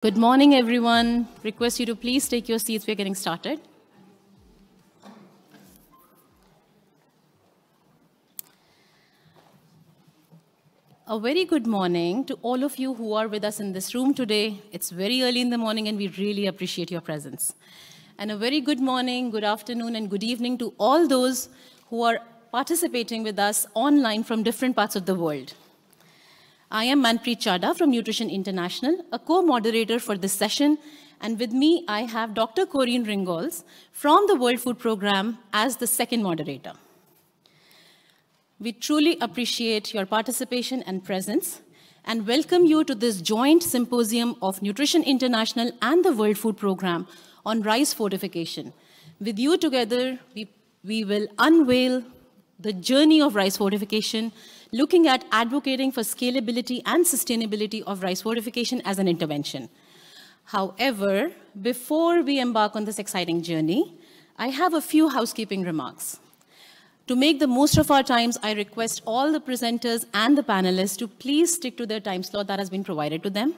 Good morning, everyone. Request you to please take your seats. We're getting started. A very good morning to all of you who are with us in this room today. It's very early in the morning, and we really appreciate your presence. And a very good morning, good afternoon, and good evening to all those who are participating with us online from different parts of the world. I am Manpreet Chadha from Nutrition International, a co-moderator for this session, and with me I have Dr. Corinne Ringholz from the World Food Programme as the second moderator. We truly appreciate your participation and presence and welcome you to this joint symposium of Nutrition International and the World Food Programme on rice fortification. With you together, we will unveil the journey of rice fortification, looking at advocating for scalability and sustainability of rice fortification as an intervention. However, before we embark on this exciting journey, I have a few housekeeping remarks. To make the most of our times, I request all the presenters and the panelists to please stick to their time slot that has been provided to them.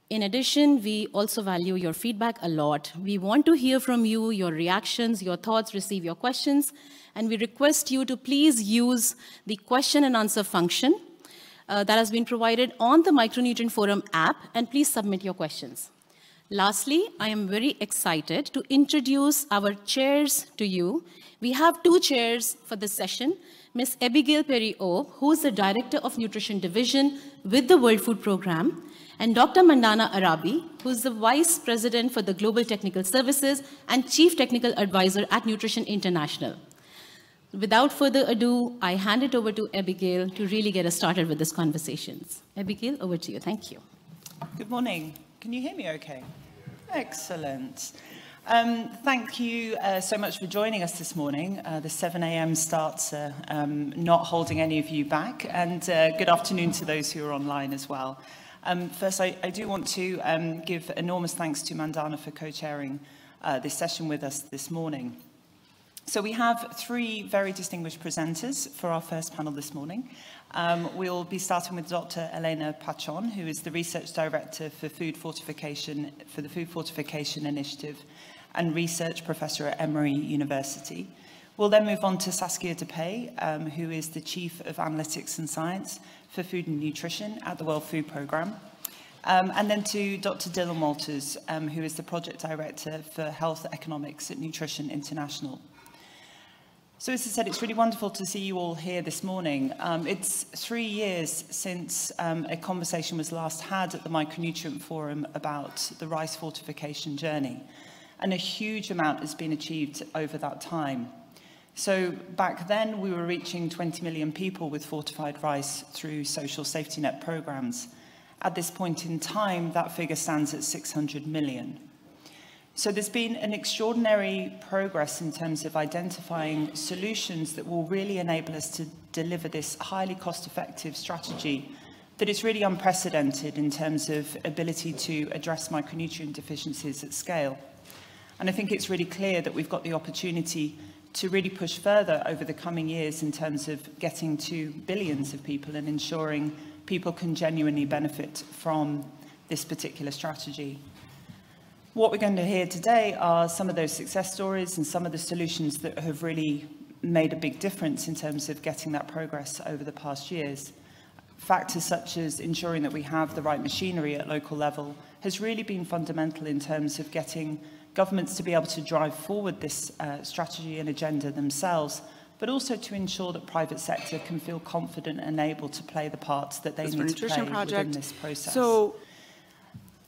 In addition, we also value your feedback a lot. We want to hear from you, your reactions, your thoughts, receive your questions, and we request you to please use the question and answer function that has been provided on the Micronutrient Forum app, and please submit your questions. Lastly, I am very excited to introduce our chairs to you. We have two chairs for this session. Ms. Abigail Perry-O, who is the Director of Nutrition Division with the World Food Programme, and Dr. Mandana Arabi, who is the Vice President for the Global Technical Services and Chief Technical Advisor at Nutrition International. Without further ado, I hand it over to Abigail to really get us started with this conversations. Abigail, over to you. Thank you. Good morning. Can you hear me okay? Excellent. Thank you so much for joining us this morning. The 7 a.m. starts not holding any of you back, and good afternoon to those who are online as well. First, I do want to give enormous thanks to Mandana for co-chairing this session with us this morning. So we have three very distinguished presenters for our first panel this morning. We'll be starting with Dr. Elena Pachon, who is the Research Director for Food Fortification for the Food Fortification Initiative and Research Professor at Emory University. We'll then move on to Saskia Depay, who is the Chief of Analytics and Science for Food and Nutrition at the World Food Programme. And then to Dr. Dylan Walters, who is the Project Director for Health Economics at Nutrition International. So as I said, it's really wonderful to see you all here this morning. It's 3 years since a conversation was last had at the Micronutrient Forum about the rice fortification journey. And a huge amount has been achieved over that time. So back then, we were reaching 20 million people with fortified rice through social safety net programs. At this point in time, that figure stands at 600 million. So there's been an extraordinary progress in terms of identifying solutions that will really enable us to deliver this highly cost-effective strategy that is really unprecedented in terms of ability to address micronutrient deficiencies at scale. And I think it's really clear that we've got the opportunity to really push further over the coming years in terms of getting to billions of people and ensuring people can genuinely benefit from this particular strategy. What we're going to hear today are some of those success stories and some of the solutions that have really made a big difference in terms of getting that progress over the past years. Factors such as ensuring that we have the right machinery at local level has really been fundamental in terms of getting governments to be able to drive forward this strategy and agenda themselves, but also to ensure that private sector can feel confident and able to play the parts that they need to play within this process.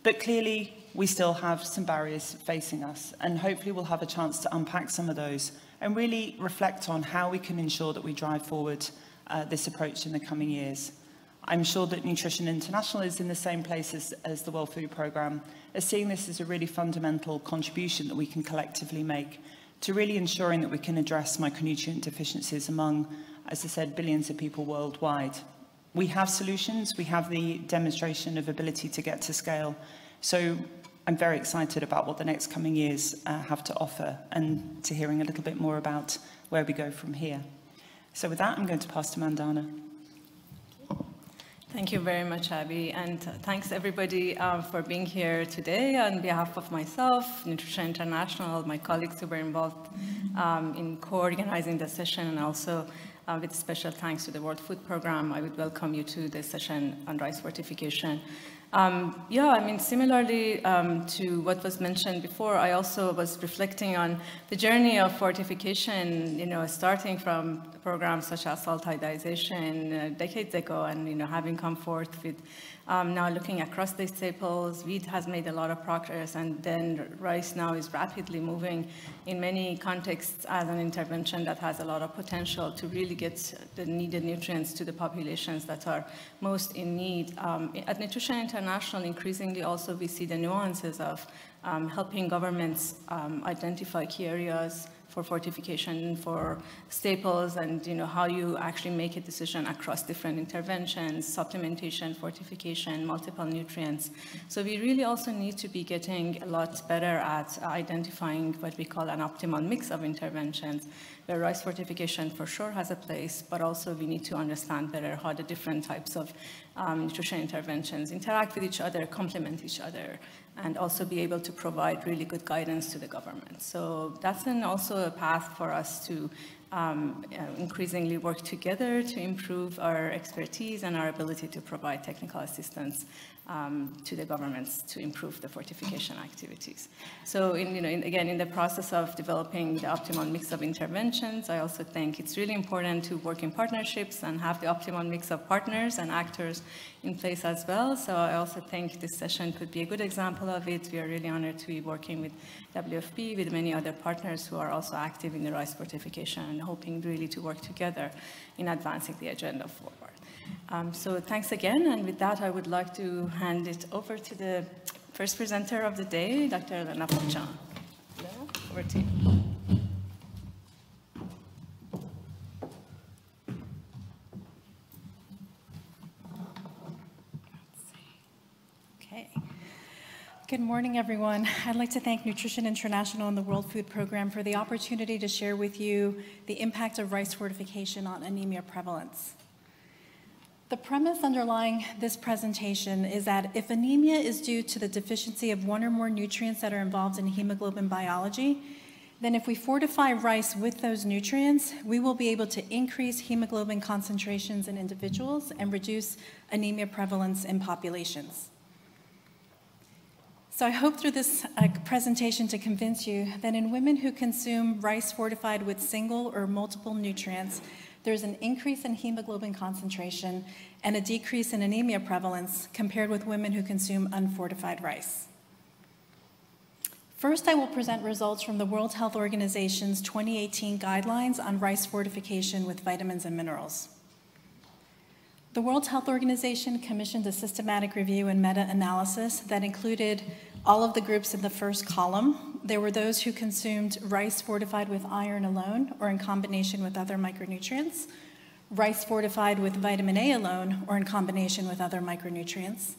But clearly, we still have some barriers facing us, and hopefully we'll have a chance to unpack some of those and really reflect on how we can ensure that we drive forward this approach in the coming years. I'm sure that Nutrition International is in the same place as the World Food Programme, as seeing this as a really fundamental contribution that we can collectively make to really ensuring that we can address micronutrient deficiencies among, as I said, billions of people worldwide. We have solutions, we have the demonstration of ability to get to scale. So I'm very excited about what the next coming years have to offer and to hearing a little bit more about where we go from here. So with that, I'm going to pass to Mandana. Thank you very much, Abby, and thanks everybody for being here today. On behalf of myself, Nutrition International, my colleagues who were involved in co-organizing the session, and also with special thanks to the World Food Programme, I would welcome you to this session on rice fortification. Similarly to what was mentioned before, I also was reflecting on the journey of fortification, starting from programs such as salt iodization decades ago, and, having come forth with now looking across the staples. Wheat has made a lot of progress, and then rice now is rapidly moving in many contexts as an intervention that has a lot of potential to really get the needed nutrients to the populations that are most in need. At Nutrition International, increasingly also we see the nuances of helping governments identify key areas for fortification, for staples, and how you actually make a decision across different interventions, supplementation, fortification, multiple nutrients. So we really also need to be getting a lot better at identifying what we call an optimal mix of interventions, where rice fortification for sure has a place, but also we need to understand better how the different types of nutrition interventions interact with each other, complement each other, and also be able to provide really good guidance to the government. So that's then also a path for us to increasingly work together to improve our expertise and our ability to provide technical assistance to the governments to improve the fortification activities. So again, in the process of developing the optimal mix of interventions, I also think it's really important to work in partnerships and have the optimal mix of partners and actors in place as well. So I also think this session could be a good example of it. We are really honored to be working with WFP, with many other partners who are also active in the rice fortification, and hoping really to work together in advancing the agenda forward. So thanks again, and with that I would like to hand it over to the first presenter of the day, Dr. Elena Pochan. Over to you. Okay. Good morning, everyone. I'd like to thank Nutrition International and the World Food Programme for the opportunity to share with you the impact of rice fortification on anemia prevalence. The premise underlying this presentation is that if anemia is due to the deficiency of one or more nutrients that are involved in hemoglobin biology, then if we fortify rice with those nutrients, we will be able to increase hemoglobin concentrations in individuals and reduce anemia prevalence in populations. So I hope through this presentation to convince you that in women who consume rice fortified with single or multiple nutrients, there's an increase in hemoglobin concentration and a decrease in anemia prevalence compared with women who consume unfortified rice. First, I will present results from the World Health Organization's 2018 guidelines on rice fortification with vitamins and minerals. The World Health Organization commissioned a systematic review and meta-analysis that included all of the groups in the first column. There were those who consumed rice fortified with iron alone or in combination with other micronutrients, rice fortified with vitamin A alone or in combination with other micronutrients,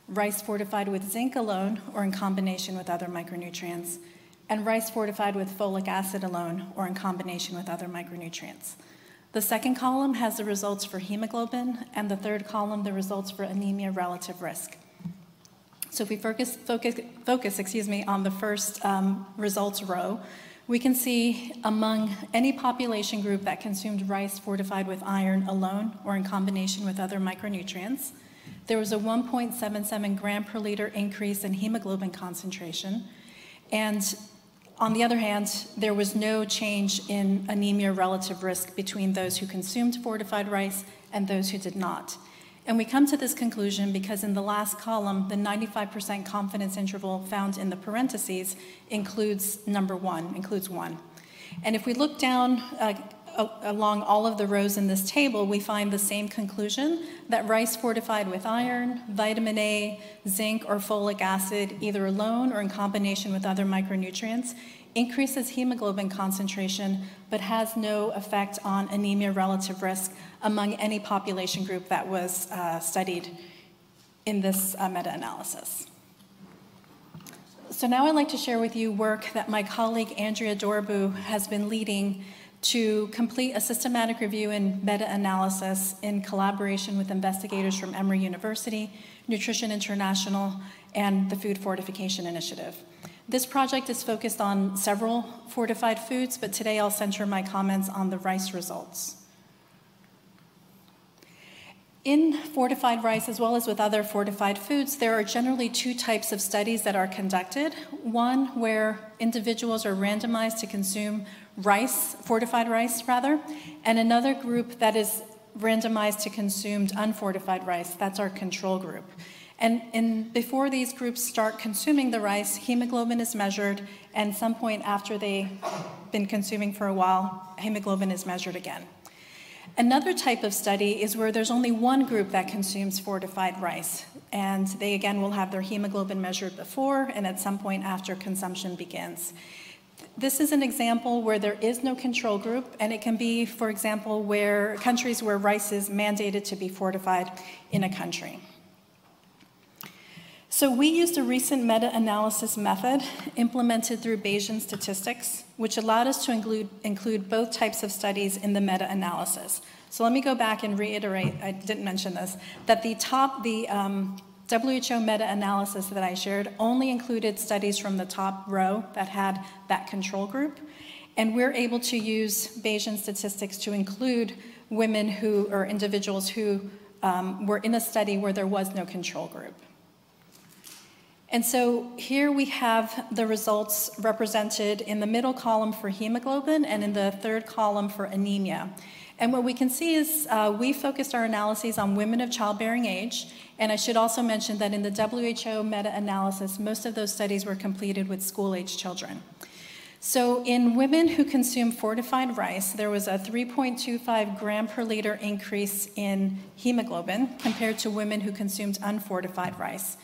rice fortified with zinc alone or in combination with other micronutrients, and rice fortified with folic acid alone or in combination with other micronutrients. The second column has the results for hemoglobin, and the third column the results for anemia relative risk. So if we focus on the first results row, we can see among any population group that consumed rice fortified with iron alone or in combination with other micronutrients, there was a 1.77 gram per liter increase in hemoglobin concentration, and on the other hand, there was no change in anemia relative risk between those who consumed fortified rice and those who did not. And we come to this conclusion because in the last column, the 95% confidence interval found in the parentheses includes one. And if we look down along all of the rows in this table, we find the same conclusion, that rice fortified with iron, vitamin A, zinc, or folic acid, either alone or in combination with other micronutrients, increases hemoglobin concentration, but has no effect on anemia relative risk among any population group that was studied in this meta-analysis. So now I'd like to share with you work that my colleague Andrea Dorbu has been leading to complete a systematic review and meta-analysis in collaboration with investigators from Emory University, Nutrition International, and the Food Fortification Initiative. This project is focused on several fortified foods, but today I'll center my comments on the rice results. In fortified rice, as well as with other fortified foods, there are generally two types of studies that are conducted. One where individuals are randomized to consume rice, fortified rice rather, and another group that is randomized to consume unfortified rice. That's our control group. And before these groups start consuming the rice, hemoglobin is measured, and some point after they've been consuming for a while, hemoglobin is measured again. Another type of study is where there's only one group that consumes fortified rice, and they again will have their hemoglobin measured before and at some point after consumption begins. This is an example where there is no control group, and it can be, for example, where countries where rice is mandated to be fortified in a country. So we used a recent meta-analysis method implemented through Bayesian statistics, which allowed us to include both types of studies in the meta-analysis. So let me go back and reiterate, I didn't mention this, that the WHO meta-analysis that I shared only included studies from the top row that had that control group. And we're able to use Bayesian statistics to include women who, or individuals who were in a study where there was no control group. And so here we have the results represented in the middle column for hemoglobin and in the third column for anemia. And what we can see is we focused our analyses on women of childbearing age. And I should also mention that in the WHO meta-analysis, most of those studies were completed with school-age children. So in women who consume fortified rice, there was a 3.25 gram per liter increase in hemoglobin compared to women who consumed unfortified rice.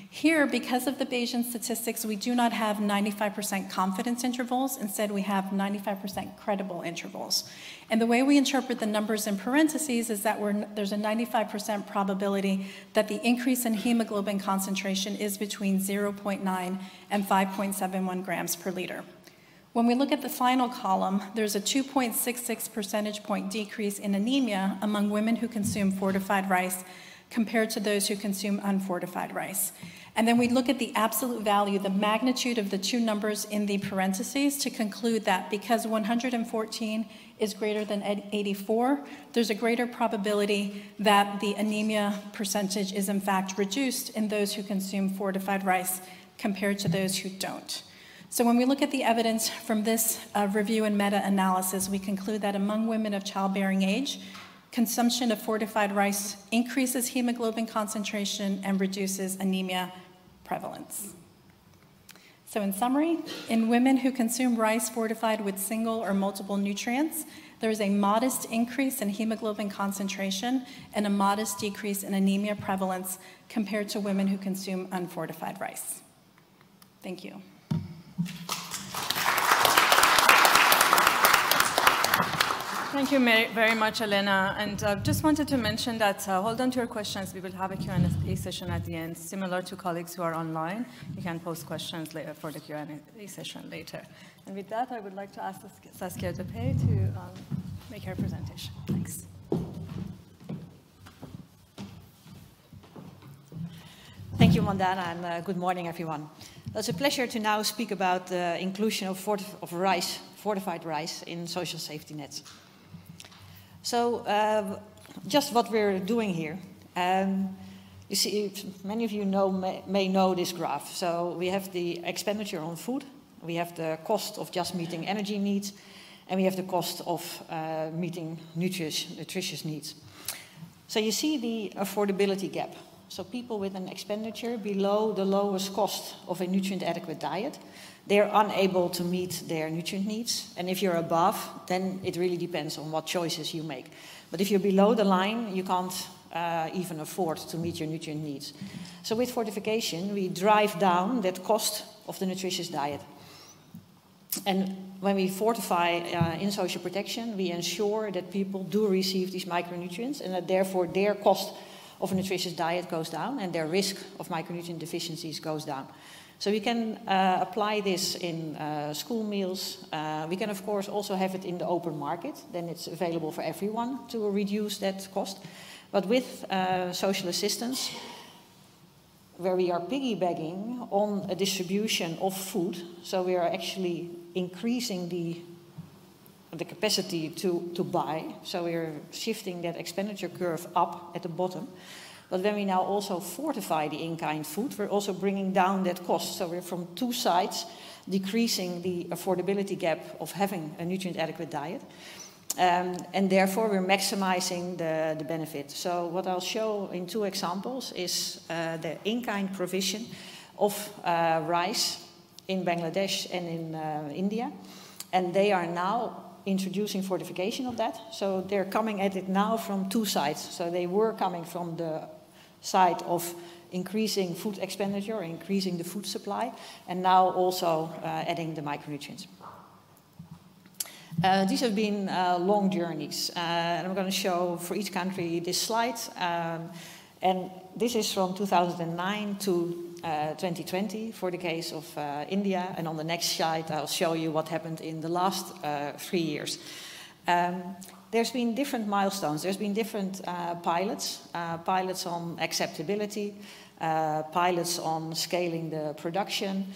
Here, because of the Bayesian statistics, we do not have 95% confidence intervals. Instead, we have 95% credible intervals. And the way we interpret the numbers in parentheses is that there's a 95% probability that the increase in hemoglobin concentration is between 0.9 and 5.71 grams per liter. When we look at the final column, there's a 2.66 percentage point decrease in anemia among women who consume fortified rice compared to those who consume unfortified rice. And then we look at the absolute value, the magnitude of the two numbers in the parentheses to conclude that because 114 is greater than 84, there's a greater probability that the anemia percentage is in fact reduced in those who consume fortified rice compared to those who don't. So when we look at the evidence from this review and meta-analysis, we conclude that among women of childbearing age, consumption of fortified rice increases hemoglobin concentration and reduces anemia prevalence. So in summary, in women who consume rice fortified with single or multiple nutrients, there is a modest increase in hemoglobin concentration and a modest decrease in anemia prevalence compared to women who consume unfortified rice. Thank you. Thank you very much, Elena. And just wanted to mention that hold on to your questions. We will have a Q&A session at the end, similar to colleagues who are online. You can post questions later for the Q&A session later. And with that, I would like to ask Saskia Depay to make her presentation. Thanks. Thank you, Mandana, and good morning, everyone. It's a pleasure to now speak about the inclusion of fortified rice in social safety nets. So just what we're doing here. You see, many of you may know this graph. So we have the expenditure on food, we have the cost of just meeting energy needs, and we have the cost of meeting nutritious needs. So you see the affordability gap. So people with an expenditure below the lowest cost of a nutrient-adequate diet, they're unable to meet their nutrient needs. And if you're above, then it really depends on what choices you make. But if you're below the line, you can't even afford to meet your nutrient needs. So with fortification, we drive down that cost of the nutritious diet. And when we fortify in social protection, we ensure that people do receive these micronutrients and that therefore their cost of a nutritious diet goes down and their risk of micronutrient deficiencies goes down. So we can apply this in school meals. We can, of course, also have it in the open market. Then it's available for everyone to reduce that cost. But with social assistance, where we are piggybacking on a distribution of food, so we are actually increasing the capacity to buy, so we are shifting that expenditure curve up at the bottom. But when we now also fortify the in-kind food, we're also bringing down that cost. So we're from two sides decreasing the affordability gap of having a nutrient-adequate diet. And therefore, we're maximizing the benefit. So what I'll show in two examples is the in-kind provision of rice in Bangladesh and in India. And they are now introducing fortification of that. So they're coming at it now from two sides. So they were coming from the side of increasing food expenditure, increasing the food supply, and now also adding the micronutrients. These have been long journeys, and I'm going to show for each country this slide. And this is from 2009 to 2020 for the case of India. And on the next slide, I'll show you what happened in the last 3 years. There's been different milestones. There's been different pilots on acceptability, pilots on scaling the production,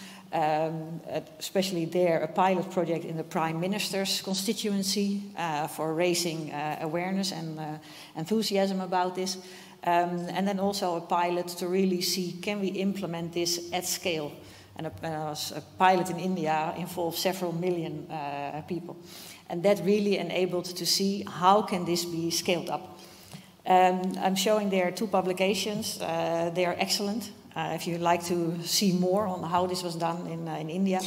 especially there a pilot project in the Prime Minister's constituency for raising awareness and enthusiasm about this. And then also a pilot to really see, can we implement this at scale? And a pilot in India involved several million people. And that really enabled to see how can this be scaled up. I'm showing there two publications. They are excellent. If you'd like to see more on how this was done in India,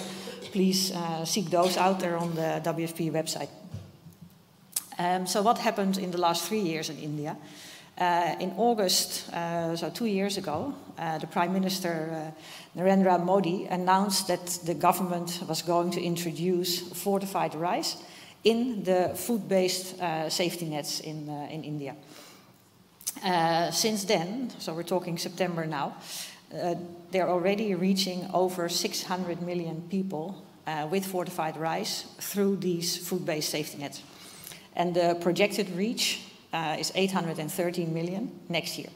please seek those out there on the WFP website. So what happened in the last 3 years in India? In August, so 2 years ago, the Prime Minister Narendra Modi announced that the government was going to introduce fortified rice in the food-based safety nets in India. Since then, so we're talking September now, they're already reaching over 600 million people with fortified rice through these food-based safety nets. And the projected reach is 813 million next year.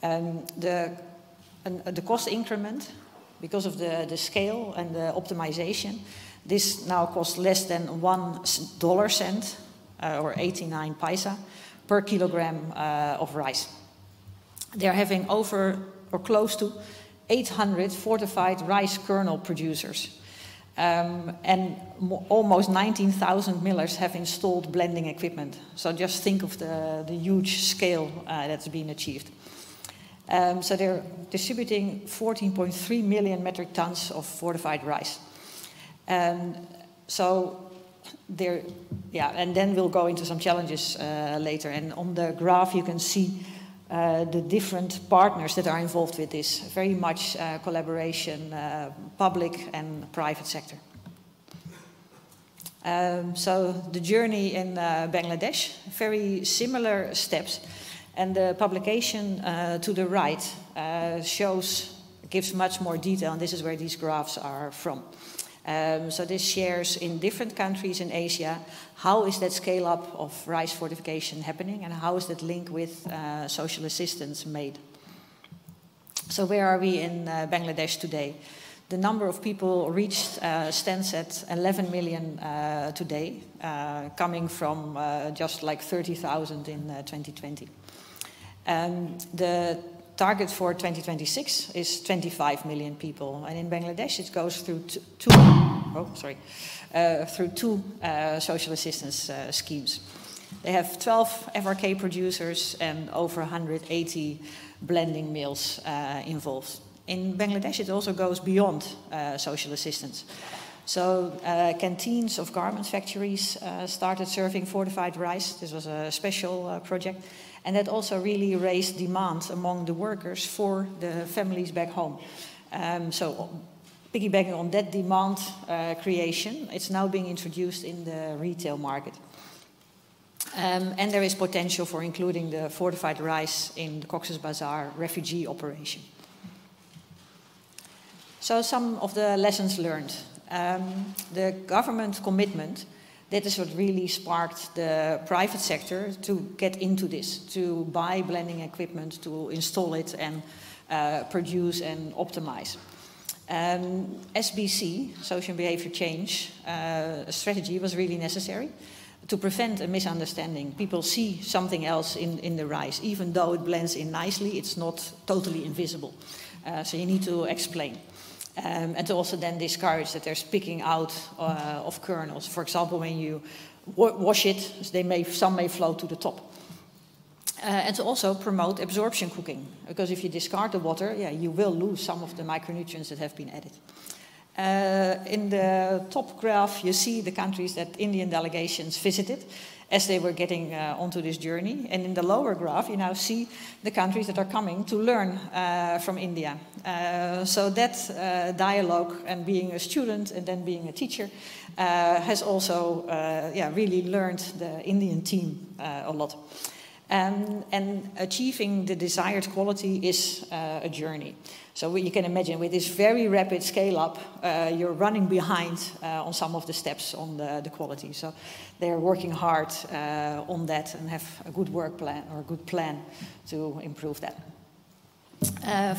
The cost increment, because of the scale and the optimization, this now costs less than $1 or 89 paisa per kilogram of rice. They're having over or close to 800 fortified rice kernel producers. And almost 19,000 millers have installed blending equipment. So just think of the huge scale that's been achieved. So they're distributing 14.3 million metric tons of fortified rice. So they're, and then we'll go into some challenges later. And on the graph you can see the different partners that are involved with this. Very much collaboration, public and private sector. So the journey in Bangladesh, very similar steps. And the publication to the right gives much more detail, and this is where these graphs are from. So this shares in different countries in Asia, how is that scale up of rice fortification happening and how is that linked with social assistance made. So where are we in Bangladesh today? The number of people reached stands at 11 million today, coming from just like 30,000 in 2020. The target for 2026 is 25 million people, and in Bangladesh it goes through two social assistance schemes. They have 12 FRK producers and over 180 blending mills involved. In Bangladesh it also goes beyond social assistance. So canteens of garment factories started serving fortified rice. This was a special project. And that also really raised demand among the workers for the families back home. So piggybacking on that demand creation, it's now being introduced in the retail market. And there is potential for including the fortified rice in the Cox's Bazar refugee operation. So some of the lessons learned. The government commitment, that is what really sparked the private sector to get into this, to buy blending equipment, to install it and produce and optimize. SBC, social behavior change, strategy was really necessary to prevent a misunderstanding. People see something else in the rice. Even though it blends in nicely, it's not totally invisible. So you need to explain. And to also then discourage that there's picking out of kernels. For example, when you wash it, some may float to the top. And to also promote absorption cooking, because if you discard the water, you will lose some of the micronutrients that have been added. In the top graph, you see the countries that Indian delegations visited as they were getting onto this journey. And in the lower graph, you now see the countries that are coming to learn from India. So that dialogue and being a student and then being a teacher has also really learned the Indian team a lot. And achieving the desired quality is a journey. So you can imagine with this very rapid scale up, you're running behind on some of the steps on the quality. So they're working hard on that and have a good work plan or a good plan to improve that.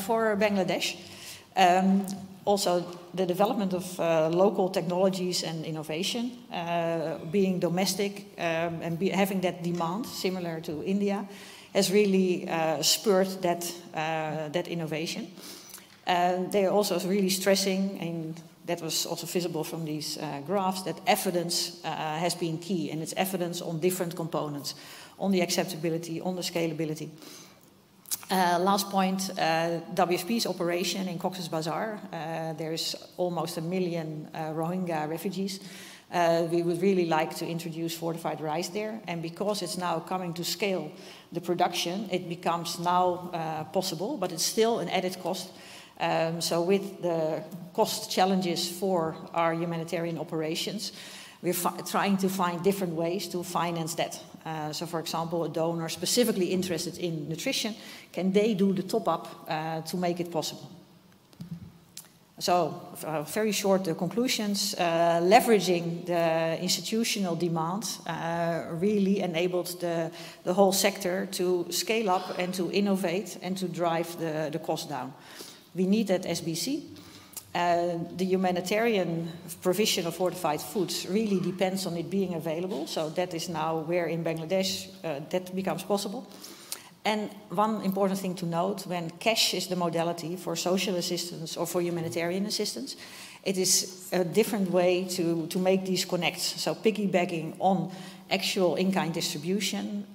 For Bangladesh, also the development of local technologies and innovation, being domestic and having that demand similar to India, has really spurred that innovation. They are also really stressing, and that was also visible from these graphs, that evidence has been key, and it's evidence on different components, on the acceptability, on the scalability. Last point, WFP's operation in Cox's Bazar. There's almost 1 million Rohingya refugees. We would really like to introduce fortified rice there, and because it's now coming to scale the production, it becomes now possible, but it's still an added cost. So with the cost challenges for our humanitarian operations, we're trying to find different ways to finance that. So for example, a donor specifically interested in nutrition, can they do the top-up to make it possible? So very short conclusions, leveraging the institutional demand really enabled the whole sector to scale up and to innovate and to drive the cost down. We need that SBC. The humanitarian provision of fortified foods really depends on it being available. So that is now where in Bangladesh that becomes possible. And one important thing to note, when cash is the modality for social assistance or for humanitarian assistance, it is a different way to make these connects. So piggybacking on actual in-kind distribution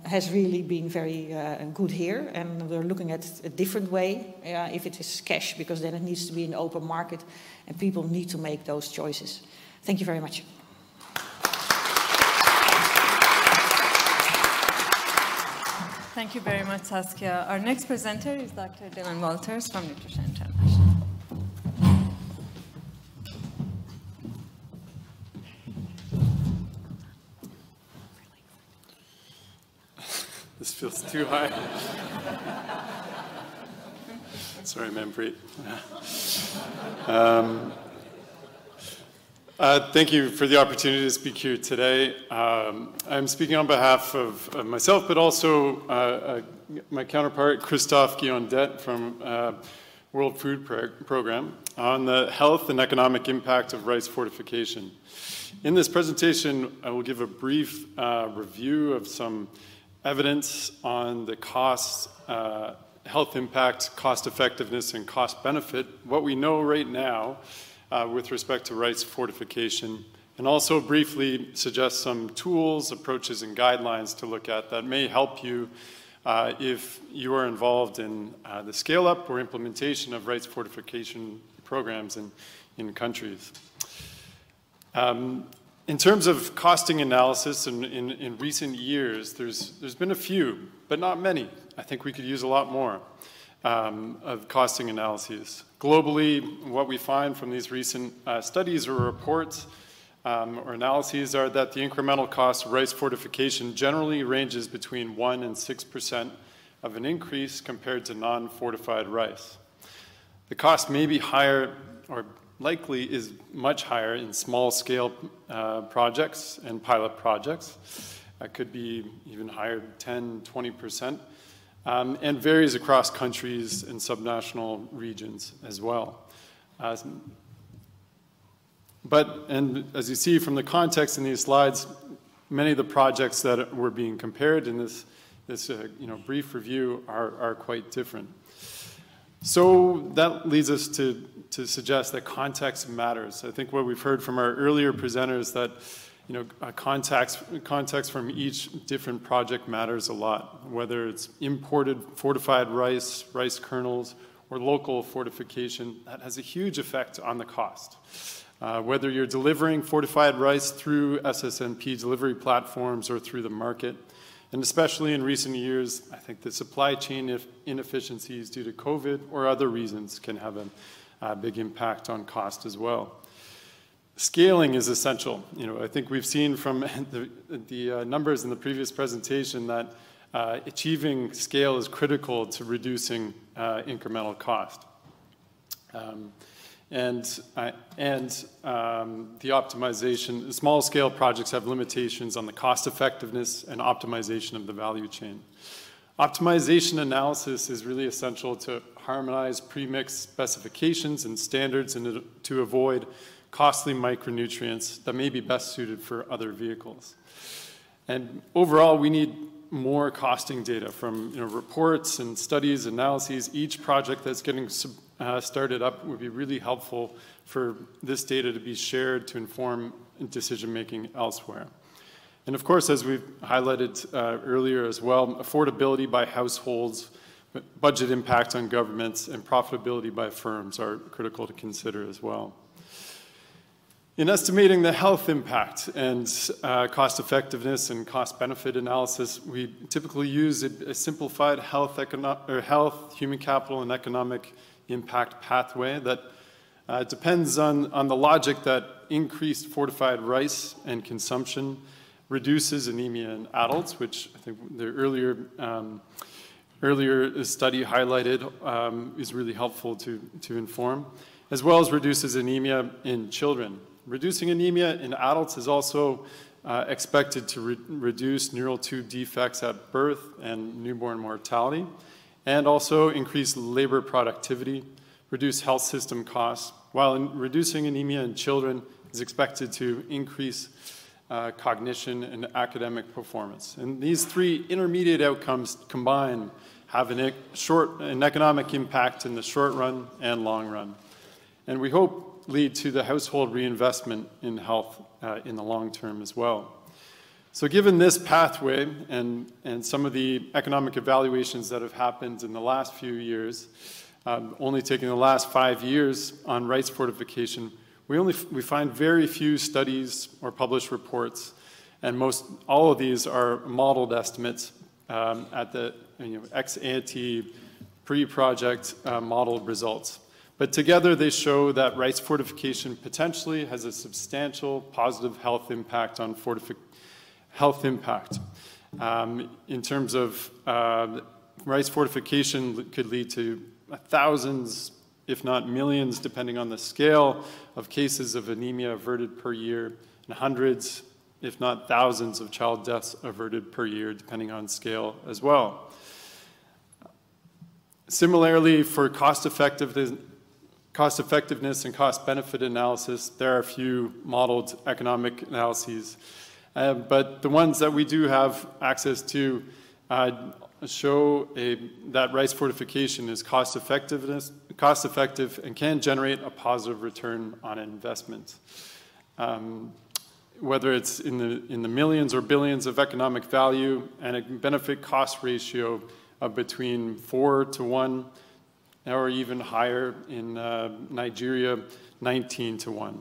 has really been very good here, and we're looking at a different way if it is cash, because then it needs to be an open market and people need to make those choices. Thank you very much. Thank you very much, Saskia. Our next presenter is Dr. Dylan Walters from Nutrition International. This feels too high. Sorry, Manpreet. Thank you for the opportunity to speak here today. I'm speaking on behalf of myself, but also my counterpart, Christophe Guillendet from World Food Program, on the health and economic impact of rice fortification. In this presentation, I will give a brief review of some evidence on the cost, health impact, cost effectiveness, and cost benefit, what we know right now with respect to rice fortification, and also briefly suggest some tools, approaches, and guidelines to look at that may help you if you are involved in the scale-up or implementation of rice fortification programs in countries. In terms of costing analysis, in recent years, there's been a few, but not many. I think we could use a lot more of costing analyses. Globally, what we find from these recent studies or reports or analyses are that the incremental cost of rice fortification generally ranges between 1% and 6% of an increase compared to non-fortified rice. The cost may be higher, or likely is much higher, in small-scale projects and pilot projects. That could be even higher, 10, 20%, and varies across countries and subnational regions as well. And as you see from the context in these slides, many of the projects that were being compared in this brief review are quite different. So that leads us to suggest that context matters. I think what we've heard from our earlier presenters, that context from each different project matters a lot, whether it's imported fortified rice, rice kernels, or local fortification. That has a huge effect on the cost. Whether you're delivering fortified rice through SSNP delivery platforms or through the market. And especially in recent years, I think the supply chain inefficiencies due to COVID or other reasons can have a big impact on cost as well. Scaling is essential. I think we've seen from the numbers in the previous presentation that achieving scale is critical to reducing incremental cost. And the optimization, small-scale projects have limitations on the cost effectiveness and optimization of the value chain. Optimization analysis is really essential to harmonize premix specifications and standards and to avoid costly micronutrients that may be best suited for other vehicles. And overall, we need more costing data from reports and studies, analyses. Each project that's getting started up would be really helpful for this data to be shared to inform decision-making elsewhere. And of course, as we've highlighted earlier as well, affordability by households, budget impact on governments, and profitability by firms are critical to consider as well. In estimating the health impact and cost effectiveness and cost benefit analysis, we typically use a simplified health, human capital, and economic impact pathway that depends on the logic that increased fortified rice and consumption reduces anemia in adults, which I think the earlier study highlighted is really helpful to inform, as well as reduces anemia in children. Reducing anemia in adults is also expected to reduce neural tube defects at birth and newborn mortality, and also increase labor productivity, reduce health system costs, while reducing anemia in children is expected to increase cognition and academic performance. And these three intermediate outcomes combined have an economic impact in the short run and long run. And we hope lead to the household reinvestment in health in the long term as well. So given this pathway and some of the economic evaluations that have happened in the last few years, only taking the last 5 years on rice fortification, we find very few studies or published reports, and all of these are modeled estimates at the ex ante pre-project modeled results. But together they show that rice fortification potentially has a substantial positive health impact on health impact. In terms of rice fortification could lead to thousands, if not millions, depending on the scale, of cases of anemia averted per year, and hundreds, if not thousands, of child deaths averted per year, depending on scale as well. Similarly, for cost effectiveness and cost benefit analysis, there are a few modeled economic analyses. But the ones that we do have access to show that rice fortification is cost effective and can generate a positive return on investment. Whether it's in the millions or billions of economic value, and a benefit cost ratio of between 4 to 1, or even higher in Nigeria, 19 to 1.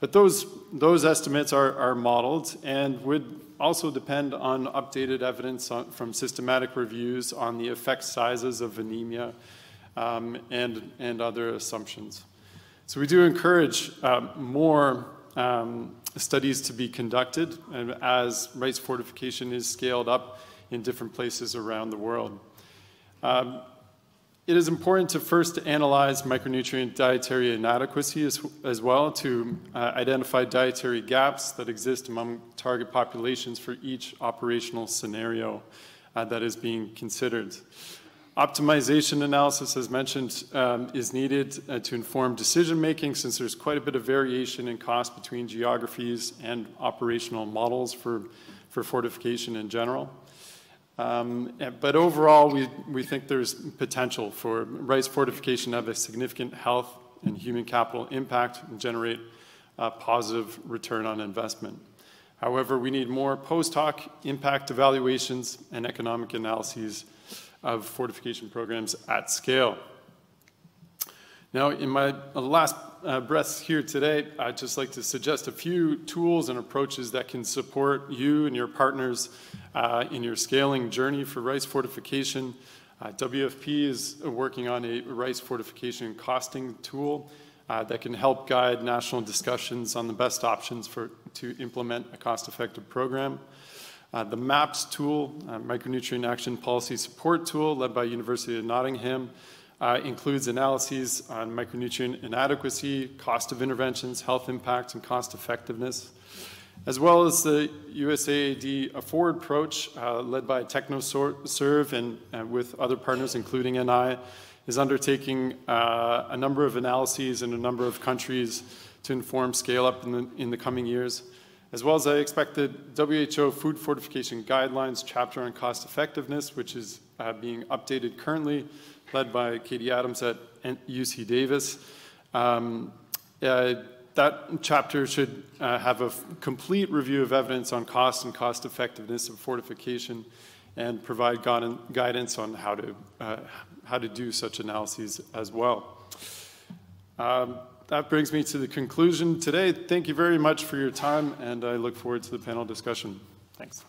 But those estimates are modeled and would also depend on updated evidence from systematic reviews on the effect sizes of anemia and other assumptions. So we do encourage more studies to be conducted as rice fortification is scaled up in different places around the world. It is important to first analyze micronutrient dietary inadequacy as well to identify dietary gaps that exist among target populations for each operational scenario that is being considered. Optimization analysis, as mentioned, is needed to inform decision-making since there's quite a bit of variation in cost between geographies and operational models for fortification in general. But overall, we think there's potential for rice fortification to have a significant health and human capital impact and generate a positive return on investment. However, we need more post-hoc impact evaluations and economic analyses of fortification programs at scale. Now, in my last breaths here today, I'd just like to suggest a few tools and approaches that can support you and your partners in your scaling journey for rice fortification. WFP is working on a rice fortification costing tool that can help guide national discussions on the best options to implement a cost-effective program. The MAPS tool, Micronutrient Action Policy Support Tool, led by University of Nottingham, includes analyses on micronutrient inadequacy, cost of interventions, health impact, and cost effectiveness, as well as the USAID Forward approach, led by TechnoServe and with other partners, including NI, is undertaking a number of analyses in a number of countries to inform scale-up in the coming years. As well as I expect the WHO Food Fortification Guidelines chapter on cost effectiveness, which is being updated currently, led by Katie Adams at UC Davis. That chapter should have a complete review of evidence on cost and cost effectiveness of fortification and provide guidance on how to do such analyses as well. That brings me to the conclusion today. Thank you very much for your time, and I look forward to the panel discussion. Thanks.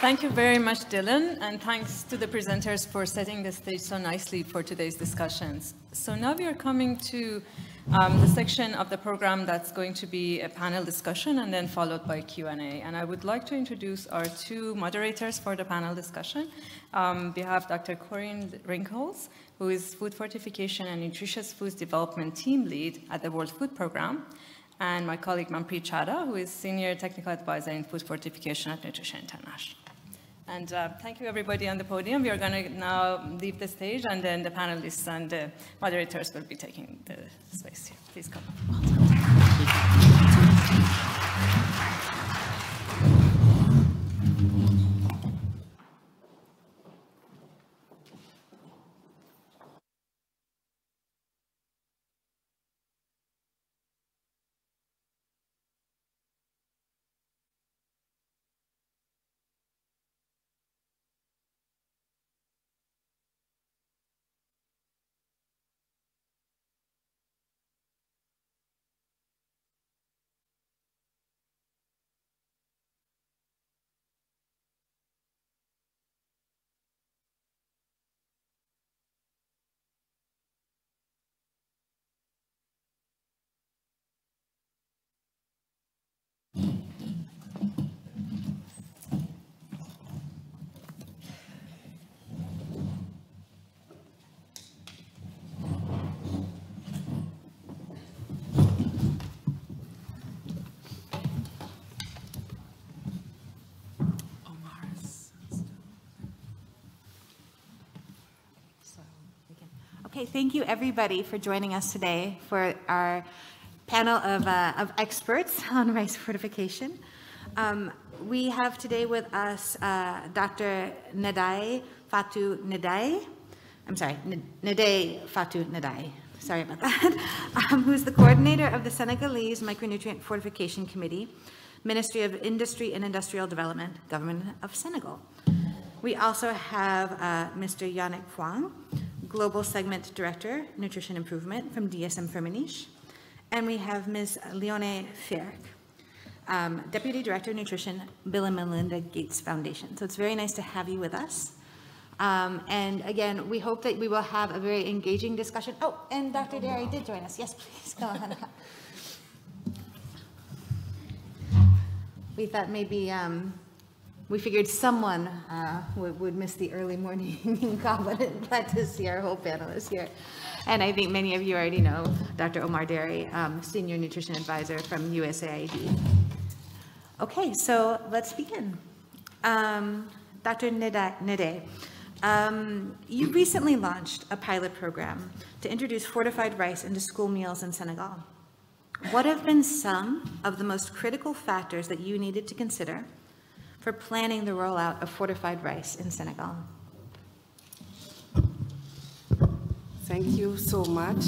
Thank you very much, Dylan, and thanks to the presenters for setting the stage so nicely for today's discussions. So now we are coming to the section of the program that's going to be a panel discussion and then followed by Q&A. And I would like to introduce our two moderators for the panel discussion. We have Dr. Corinne Rinckholz, who is Food Fortification and Nutritious Foods Development Team Lead at the World Food Programme, and my colleague Manpreet Chadha, who is Senior Technical Advisor in Food Fortification at Nutrition International. And thank you, everybody on the podium. We are going to now leave the stage, and then the panelists and the moderators will be taking the space here. Please come. Okay, thank you everybody for joining us today for our panel of experts on rice fortification. We have today with us Dr. Nadai Fatou Nadai. I'm sorry, Nadai Fatou Nadai. Sorry about that. Who's the coordinator of the Senegalese Micronutrient Fortification Committee, Ministry of Industry and Industrial Development, Government of Senegal. We also have Mr. Yannick Fouang, Global Segment Director, Nutrition Improvement from DSM Firmenich. And we have Ms. Leone Fierk, Deputy Director, Nutrition, Bill and Melinda Gates Foundation. So it's very nice to have you with us. And again, we hope that we will have a very engaging discussion. Oh, and Dr. Derry did join us. Yes, please, go on. We thought maybe, we figured someone would miss the early morning call, but glad to see our whole panel is here. And I think many of you already know Dr. Omar Derry, Senior Nutrition Advisor from USAID. Okay, so let's begin. Dr. Nede, you recently launched a pilot program to introduce fortified rice into school meals in Senegal. What have been some of the most critical factors that you needed to consider for planning the rollout of fortified rice in Senegal? Thank you so much.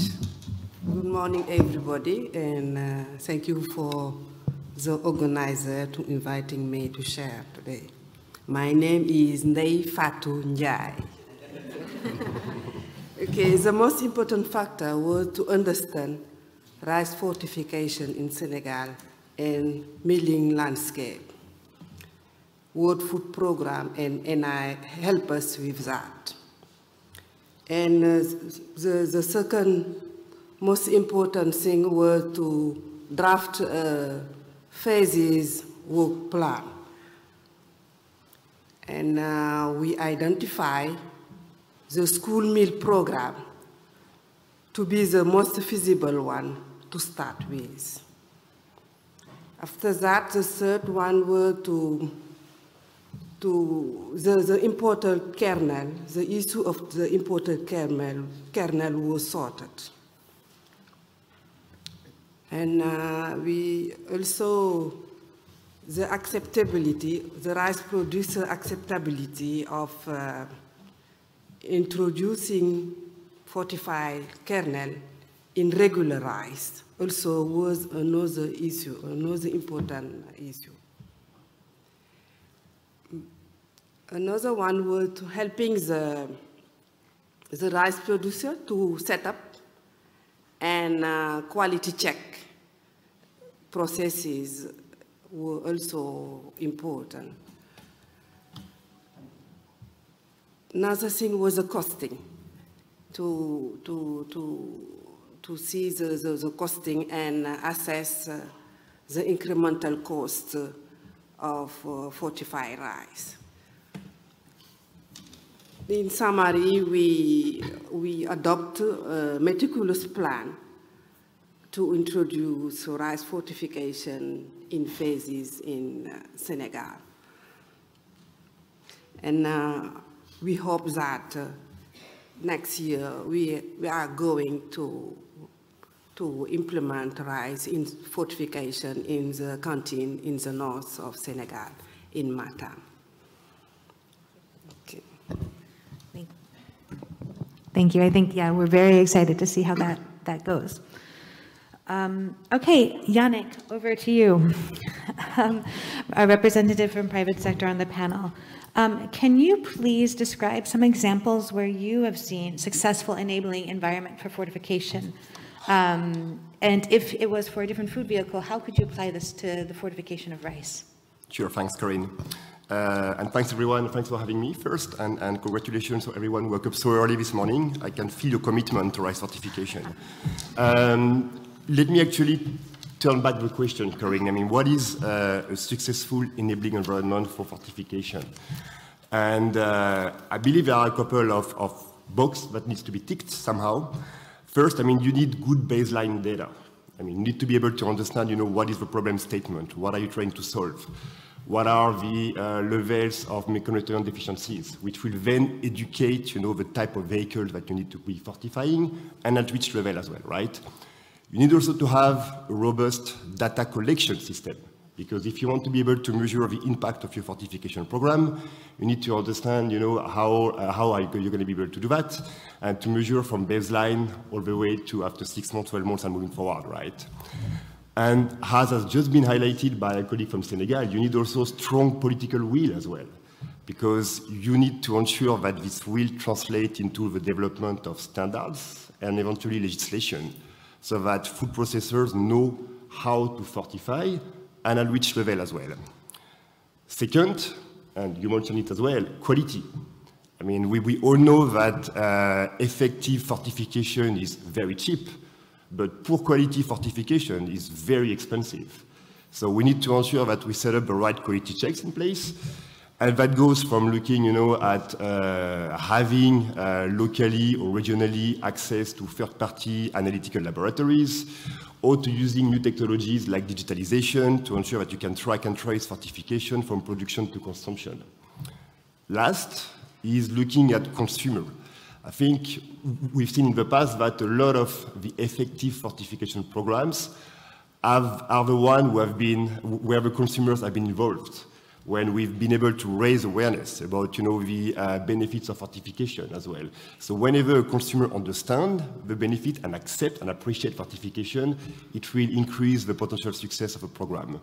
Good morning, everybody, and thank you for the organizer to inviting me to share today. My name is Ndeye Fatou Ndiaye. Okay, the most important factor was to understand rice fortification in Senegal and milling landscape. World Food Program and NI help us with that. And the second most important thing was to draft a phases work plan. And we identify the school meal program to be the most feasible one to start with. After that, the third one was the imported kernel, the issue of the imported kernel was sorted. And we also, the acceptability, the rice producer acceptability of introducing fortified kernel in regular rice also was another issue, another important issue. Another one was to helping the rice producer to set up and quality check processes were also important. Another thing was the costing, to see the costing and assess the incremental cost of fortified rice. In summary, we adopt a meticulous plan to introduce rice fortification in phases in Senegal. And we hope that next year we are going to implement rice in fortification in the canteen in the north of Senegal, in Matam. Okay. Thank you. I think, yeah, we're very excited to see how that goes. Okay, Yannick, over to you. A representative from private sector on the panel. Can you please describe some examples where you have seen successful enabling environment for fortification? And if it was for a different food vehicle, how could you apply this to the fortification of rice? Sure, thanks, Corinne. And thanks, everyone. Thanks for having me first, and congratulations to everyone who woke up so early this morning. I can feel your commitment to rice fortification. Let me actually turn back the question, Corinne. I mean, what is a successful enabling environment for fortification? And I believe there are a couple of boxes that needs to be ticked somehow. First, I mean, you need good baseline data. I mean, you need to be able to understand, you know, what is the problem statement? What are you trying to solve? What are the levels of micronutrient deficiencies, which will then educate, you know, the type of vehicle that you need to be fortifying and at which level as well, right? You need also to have a robust data collection system, because if you want to be able to measure the impact of your fortification program, you need to understand, you know, how are you going to be able to do that, and to measure from baseline all the way to after 6 months, 12 months, and moving forward, right? And as has just been highlighted by a colleague from Senegal, you need also strong political will as well, because you need to ensure that this will translate into the development of standards and eventually legislation, so that food processors know how to fortify and at which level as well. Second, and you mentioned it as well, quality. I I mean, we all know that effective fortification is very cheap, but poor quality fortification is very expensive. So we need to ensure that we set up the right quality checks in place. And that goes from looking, at having locally or regionally access to third-party analytical laboratories, or to using new technologies like digitalization to ensure that you can track and trace fortification from production to consumption. Last is looking at consumer. I think we've seen in the past that a lot of the effective fortification programs are the ones where the consumers have been involved, when we've been able to raise awareness about, the benefits of fortification as well. So whenever a consumer understands the benefit and accept and appreciate fortification, it will increase the potential success of a program.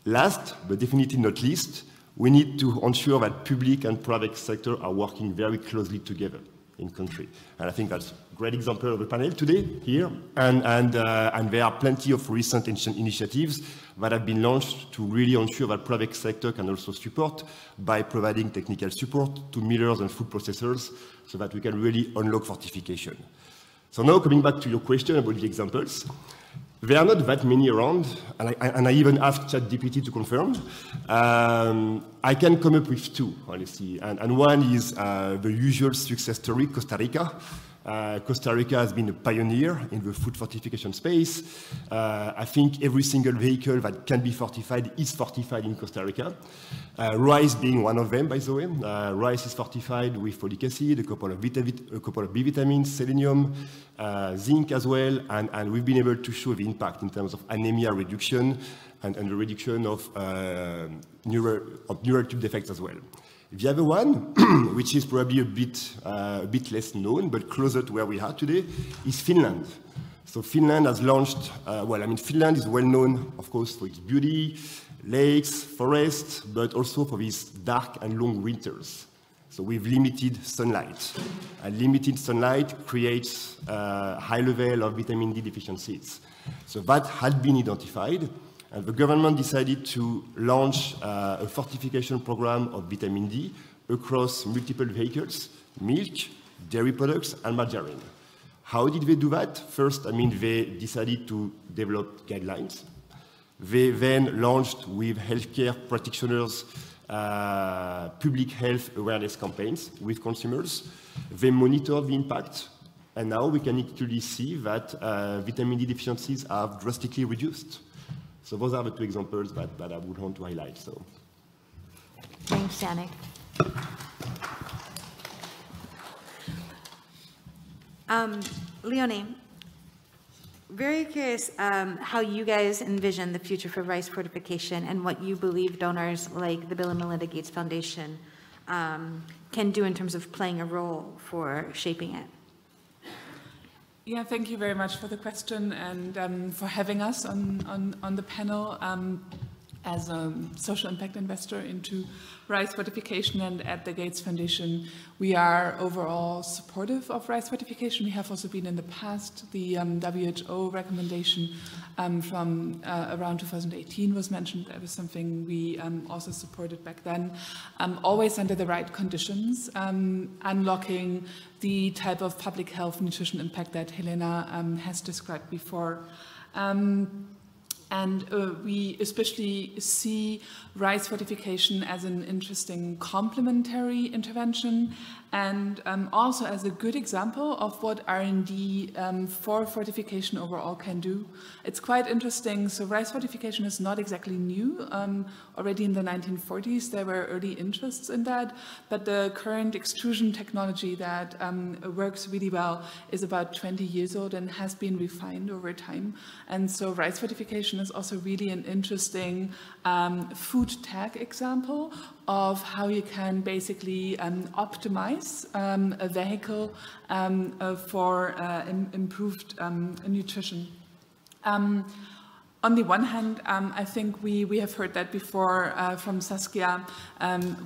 Last, but definitely not least, we need to ensure that public and private sector are working very closely together in country. And I think that's a great example of the panel today here. And there are plenty of recent initiatives that have been launched to really ensure that private sector can also support by providing technical support to millers and food processors so that we can really unlock fortification. So now coming back to your question about the examples, there are not that many around, and I even asked ChatGPT to confirm. I can come up with two, honestly, and one is the usual success story, Costa Rica. Costa Rica has been a pioneer in the food fortification space. I think every single vehicle that can be fortified is fortified in Costa Rica. Rice being one of them, by the way. Rice is fortified with folic acid, a couple of B vitamins, selenium, zinc as well, and we've been able to show the impact in terms of anemia reduction and the reduction of neural tube defects as well. The other one, which is probably a bit less known, but closer to where we are today, is Finland. So Finland has launched, Finland is well known, of course, for its beauty, lakes, forests, but also for these dark and long winters. So with limited sunlight. And limited sunlight creates a high level of vitamin D deficiencies. So that had been identified. And the government decided to launch a fortification program of vitamin D across multiple vehicles, milk, dairy products, and margarine. How did they do that? First, they decided to develop guidelines. They then launched with healthcare practitioners public health awareness campaigns with consumers. They monitored the impact, and now we can actually see that vitamin D deficiencies are drastically reduced. So those are the two examples that I would want to highlight. So, thanks, Yannick. Leonie, very curious how you guys envision the future for rice fortification and what you believe donors like the Bill and Melinda Gates Foundation can do in terms of playing a role for shaping it. Yeah, thank you very much for the question and for having us on the panel. As a social impact investor into rice fortification and at the Gates Foundation, we are overall supportive of rice fortification. We have also been in the past. The WHO recommendation from around 2018 was mentioned. That was something we also supported back then, always under the right conditions, unlocking the type of public health nutrition impact that Helena has described before. And we especially see rice fortification as an interesting complementary intervention and also as a good example of what R&D for fortification overall can do. It's quite interesting. So rice fortification is not exactly new. Already in the 1940s, there were early interests in that, but the current extrusion technology that works really well is about 20 years old and has been refined over time. And so rice fortification is also really an interesting food tech example of how you can basically optimize a vehicle for improved nutrition. On the one hand, I think we have heard that before from Saskia.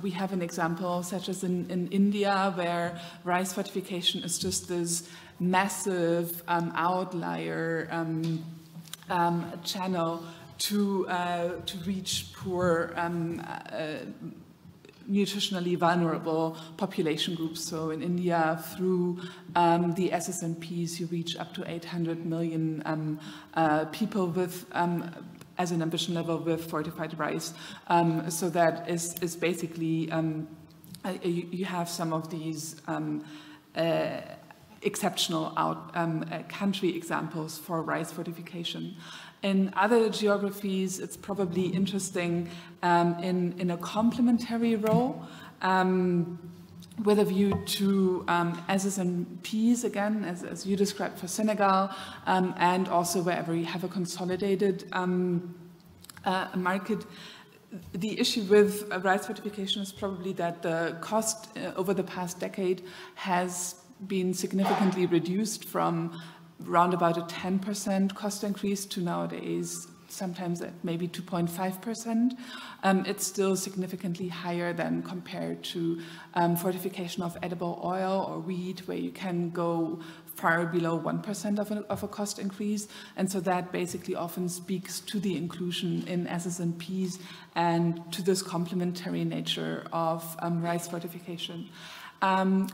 We have an example such as in India where rice fortification is just this massive outlier channel to reach poor nutritionally vulnerable population groups. So in India, through the SSNPs, you reach up to 800 million people with as an ambition level with fortified rice. So that is basically, you have some of these exceptional country examples for rice fortification. In other geographies, it's probably interesting in a complementary role with a view to SSNPs, again, as you described for Senegal, and also wherever you have a consolidated market. The issue with rice fortification is probably that the cost over the past decade has been significantly reduced from around about a 10% cost increase to nowadays sometimes at maybe 2.5%. It's still significantly higher than compared to fortification of edible oil or wheat, where you can go far below 1% of a cost increase. And so that basically often speaks to the inclusion in SSNPs and to this complementary nature of rice fortification.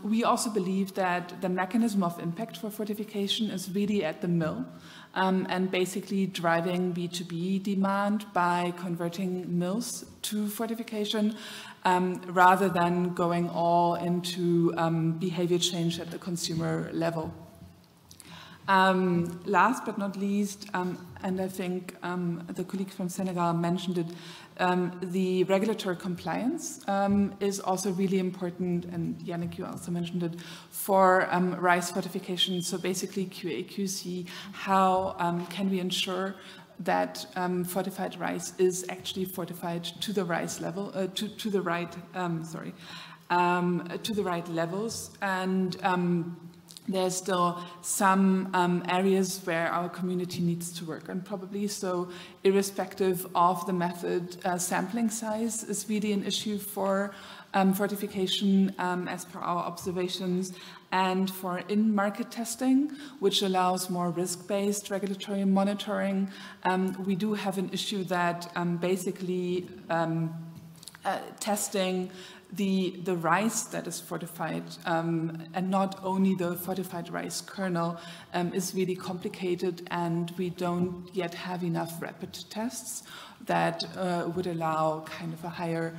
We also believe that the mechanism of impact for fortification is really at the mill and basically driving B2B demand by converting mills to fortification rather than going all into behavior change at the consumer level. Last but not least, and I think the colleague from Senegal mentioned it, the regulatory compliance is also really important, and Yannick, you also mentioned it, for rice fortification. So basically QA/QC, how can we ensure that fortified rice is actually fortified to the rice level, to the right levels, and there's still some areas where our community needs to work on, probably. So irrespective of the method, sampling size is really an issue for fortification as per our observations, and for in-market testing, which allows more risk-based regulatory monitoring. We do have an issue that basically testing the rice that is fortified, and not only the fortified rice kernel, is really complicated, and we don't yet have enough rapid tests that would allow kind of a higher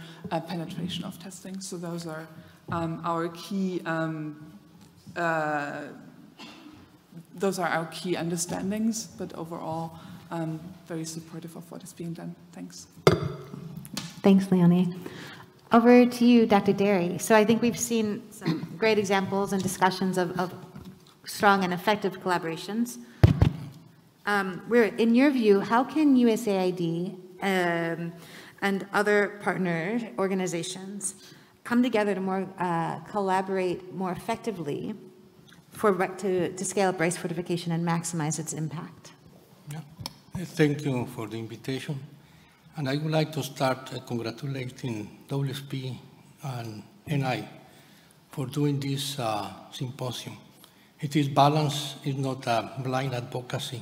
penetration of testing. So those are our key understandings, but overall very supportive of what is being done. Thanks. Thanks, Leonie. Over to you, Dr. Derry. So I think we've seen some great examples and discussions of strong and effective collaborations. In your view, how can USAID and other partner organizations come together to collaborate more effectively to scale up rice fortification and maximize its impact? Yeah. Thank you for the invitation. And I would like to start congratulating WSP and NI for doing this symposium. It is balanced, it's not a blind advocacy.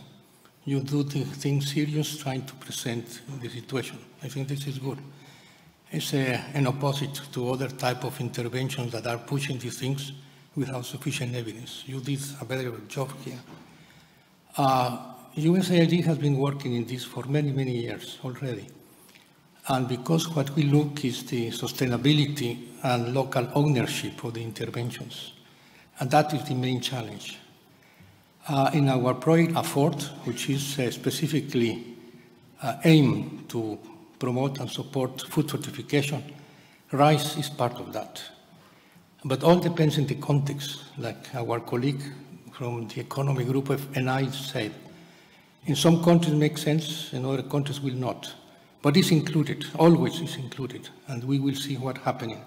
You do the things serious, trying to present the situation. I think this is good. It's an opposite to other type of interventions that are pushing these things without sufficient evidence. You did a very good job here. USAID has been working in this for many, many years already. And because what we look is the sustainability and local ownership of the interventions. And that is the main challenge. In our project AFFORT, which is specifically aimed to promote and support food fortification, rice is part of that. But all depends on the context, like our colleague from the economy group of NI said. In some countries it makes sense, in other countries will not. But it's included, always is included, and we will see what's happening.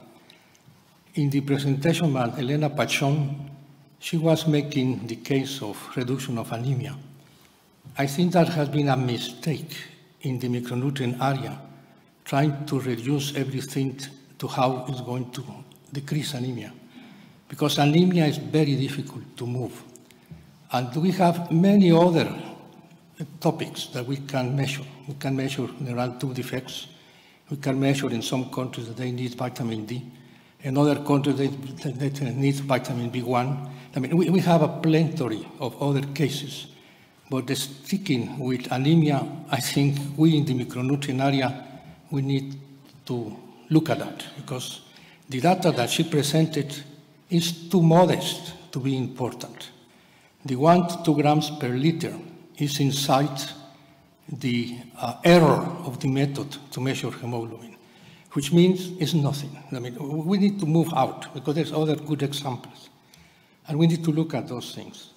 In the presentation by Elena Pachon, she was making the case of reduction of anemia. I think that has been a mistake in the micronutrient area, trying to reduce everything to how it's going to decrease anemia. Because anemia is very difficult to move. And we have many other topics that we can measure. We can measure around 2 defects We can measure in some countries that they need vitamin D. In other countries, they need vitamin B1. I mean, we have a plenty of other cases. But sticking with anemia, I think we in the micronutrient area, we need to look at that, because the data that she presented is too modest to be important. The 1 to 2 grams per liter is inside the error of the method to measure hemoglobin, which means it's nothing. I mean, we need to move out, because there's other good examples. And we need to look at those things.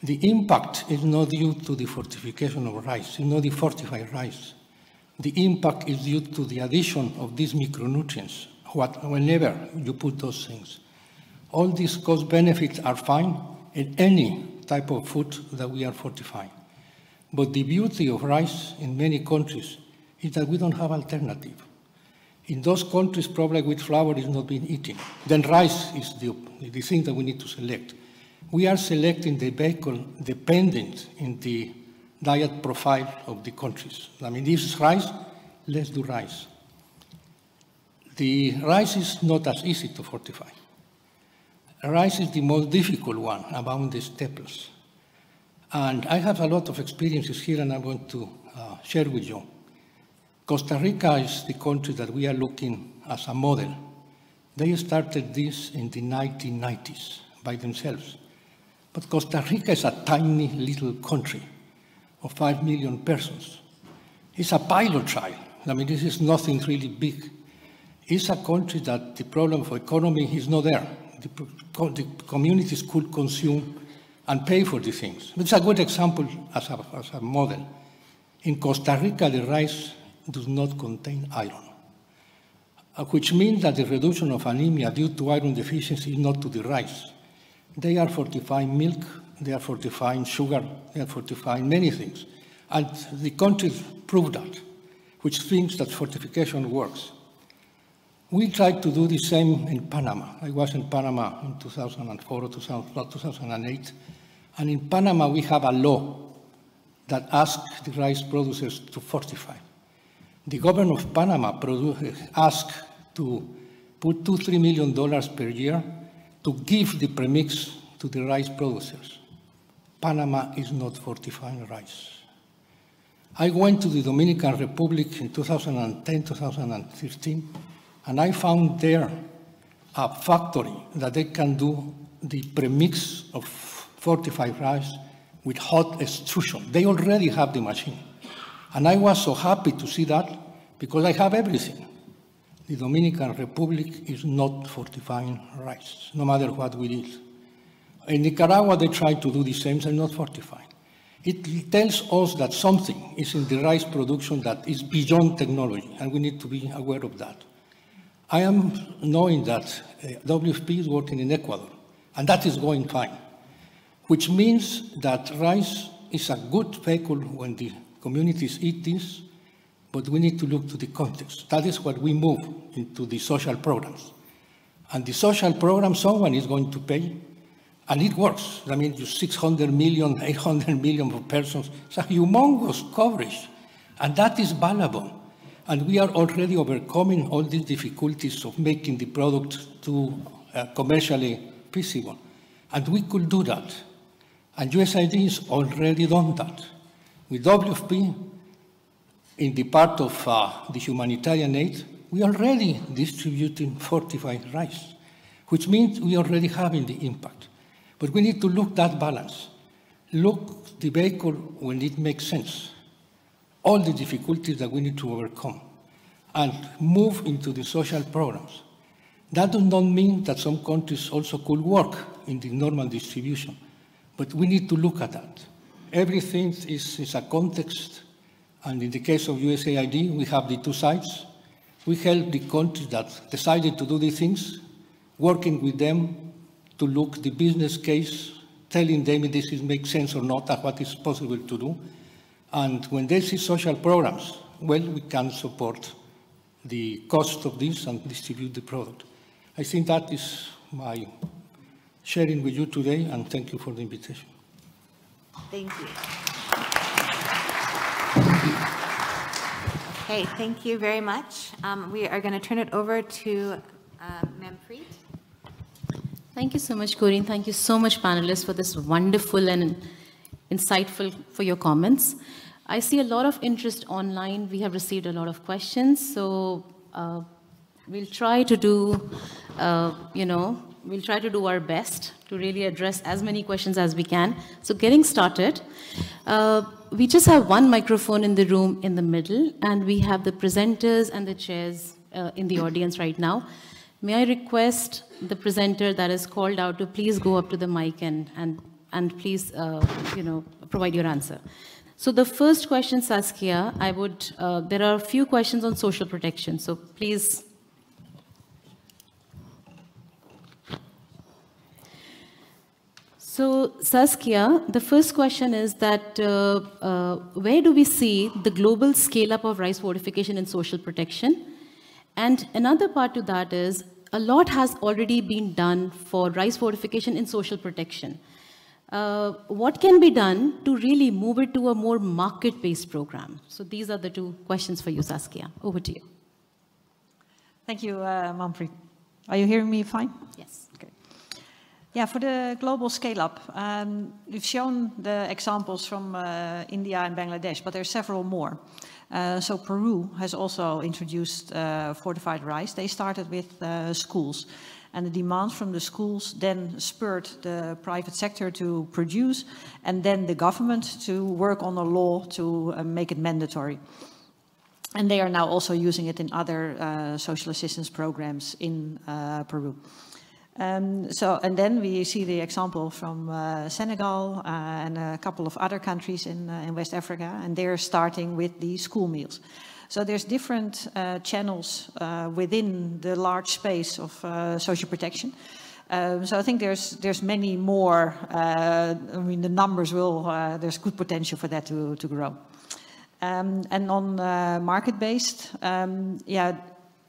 The impact is not due to the fortification of rice, it's not the fortified rice. The impact is due to the addition of these micronutrients, whenever you put those things. All these cost benefits are fine in any type of food that we are fortifying. But the beauty of rice in many countries is that we don't have alternative. In those countries, probably wheat flour is not being eaten. Then rice is the thing that we need to select. We are selecting the vehicle dependent in the diet profile of the countries. I mean, this is rice, let's do rice. The rice is not as easy to fortify. Rice is the most difficult one among the staples. And I have a lot of experiences here, and I'm going to share with you. Costa Rica is the country that we are looking as a model. They started this in the 1990s by themselves. But Costa Rica is a tiny little country of 5 million persons. It's a pilot trial. I mean, this is nothing really big. It's a country that the problem of economy is not there. The communities could consume and pay for the things. It's a good example as a model. In Costa Rica, the rice does not contain iron, which means that the reduction of anemia due to iron deficiency is not to the rice. They are fortifying milk, they are fortifying sugar, they are fortifying many things. And the countries prove that, which means that fortification works. We tried to do the same in Panama. I was in Panama in 2004 or 2008. And in Panama, we have a law that asks the rice producers to fortify. The government of Panama asked to put $2–3 million per year to give the premix to the rice producers. Panama is not fortifying rice. I went to the Dominican Republic in 2010, 2013, and I found there a factory that they can do the premix of fortified rice with hot extrusion. They already have the machine. And I was so happy to see that because I have everything. The Dominican Republic is not fortifying rice, no matter what we did. In Nicaragua, they try to do the same, they're not fortifying. It tells us that something is in the rice production that is beyond technology, and we need to be aware of that. I am knowing that WFP is working in Ecuador, and that is going fine, which means that rice is a good vehicle when the communities eat this, but we need to look to the context. That is what we move into the social programs. And the social program, someone is going to pay, and it works. I mean, 600 million, 800 million of persons, it's a humongous coverage, and that is valuable. And we are already overcoming all these difficulties of making the product too commercially feasible. And we could do that. And USAID has already done that. With WFP, in the part of the humanitarian aid, we are already distributing fortified rice, which means we already having the impact. But we need to look that balance. Look the vehicle when it makes sense. All the difficulties that we need to overcome and move into the social programs. That does not mean that some countries also could work in the normal distribution, but we need to look at that. Everything is a context, and in the case of USAID, we have the two sides. We help the countries that decided to do these things, working with them to look the business case, telling them if this makes sense or not, and what is possible to do. And when they see social programs, well, we can support the cost of this and distribute the product. I think that is my sharing with you today, and thank you for the invitation. Thank you. Okay, thank you very much. We are going to turn it over to Manpreet. Thank you so much, Corinne. Thank you so much, panelists, for this wonderful and insightful for your comments. I see a lot of interest online. We have received a lot of questions, so we'll try to do, we'll try to do our best to really address as many questions as we can. So getting started, we just have one microphone in the room in the middle, and we have the presenters and the chairs in the audience right now. May I request the presenter that is called out to please go up to the mic and please, provide your answer. So the first question, Saskia, there are a few questions on social protection, so please. So Saskia, the first question is that where do we see the global scale-up of rice fortification and social protection? And another part to that is, a lot has already been done for rice fortification and social protection. What can be done to really move it to a more market-based program? So these are the two questions for you, Saskia. Over to you. Thank you, Manpreet. Are you hearing me fine? Yes. Okay. Yeah, for the global scale-up, we've shown the examples from India and Bangladesh, but there are several more. So Peru has also introduced fortified rice. They started with schools, and the demands from the schools then spurred the private sector to produce, and then the government to work on a law to make it mandatory. And they are now also using it in other social assistance programs in Peru. And then we see the example from Senegal and a couple of other countries in West Africa, and they're starting with the school meals. So there's different channels within the large space of social protection. So I think there's many more. The numbers will, there's good potential for that to grow. And on market-based,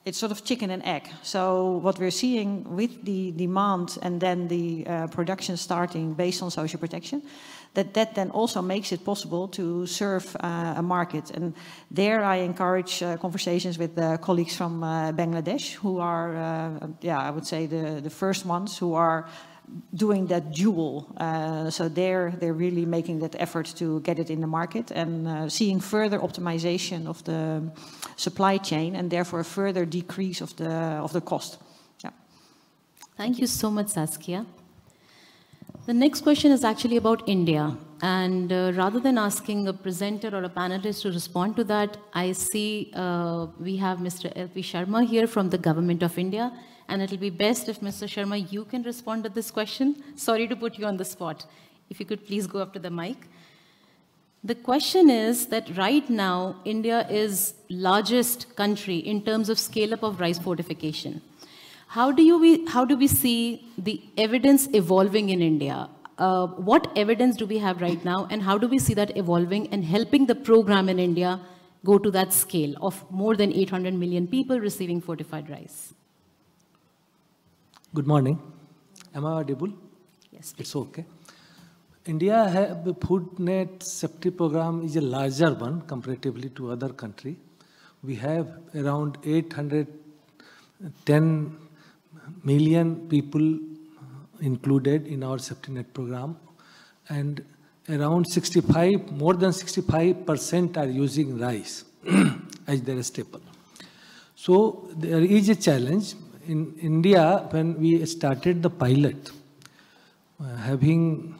it's sort of chicken and egg. So what we're seeing with the demand and then the production starting based on social protection, that then also makes it possible to serve a market. And there I encourage conversations with colleagues from Bangladesh, who are, I would say the first ones who are doing that dual. So they're really making that effort to get it in the market and seeing further optimization of the supply chain and therefore a further decrease of the cost. Yeah. Thank you so much, Saskia. The next question is actually about India. And rather than asking a presenter or a panelist to respond to that, I see we have Mr. L.P. Sharma here from the Government of India. And it'll be best if, Mr. Sharma, you can respond to this question. Sorry to put you on the spot. If you could please go up to the mic. The question is that right now, India is largest country in terms of scale-up of rice fortification. How do we see the evidence evolving in India? What evidence do we have right now, and how do we see that evolving and helping the program in India go to that scale of more than 800 million people receiving fortified rice? Good morning. Am I audible? Yes. It's okay. India have the food net safety program is a larger one comparatively to other country. We have around 810 million people included in our safety net program, and around more than 65% are using rice as their staple. So there is a challenge. In India, when we started the pilot, having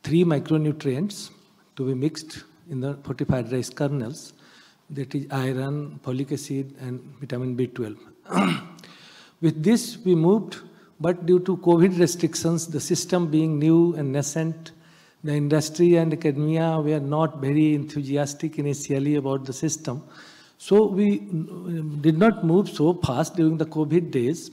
3 micronutrients to be mixed in the fortified rice kernels, that is iron, folic acid, and vitamin B12. With this, we moved, but due to COVID restrictions, the system being new and nascent, the industry and academia were not very enthusiastic initially about the system. So we did not move so fast during the COVID days,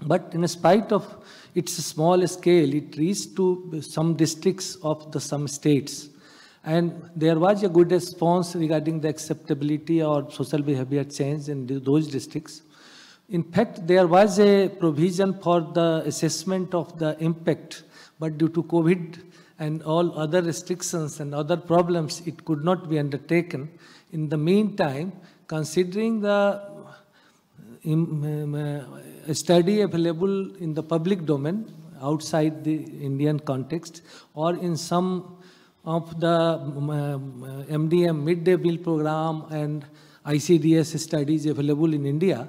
but in spite of its small scale, it reached to some districts of some states. And there was a good response regarding the acceptability or social behavior change in those districts. In fact, there was a provision for the assessment of the impact, but due to COVID and all other restrictions and other problems, it could not be undertaken. In the meantime, considering the study available in the public domain outside the Indian context, or in some of the MDM midday meal program and ICDS studies available in India,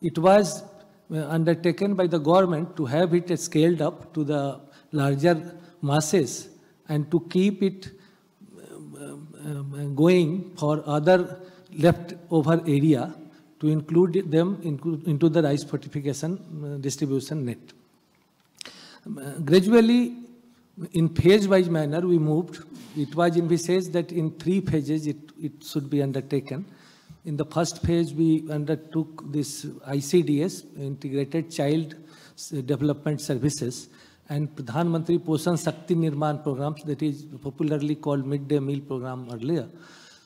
it was undertaken by the government to have it scaled up to the larger masses and to keep it going for other leftover area to include them into the rice fortification distribution net. Gradually, in phase-wise manner, we moved. It was envisaged that in 3 phases it should be undertaken. In the first phase, we undertook this ICDS, Integrated Child Development Services, and Pradhan Mantri Poshan Shakti Nirman programs, that is popularly called midday meal program earlier.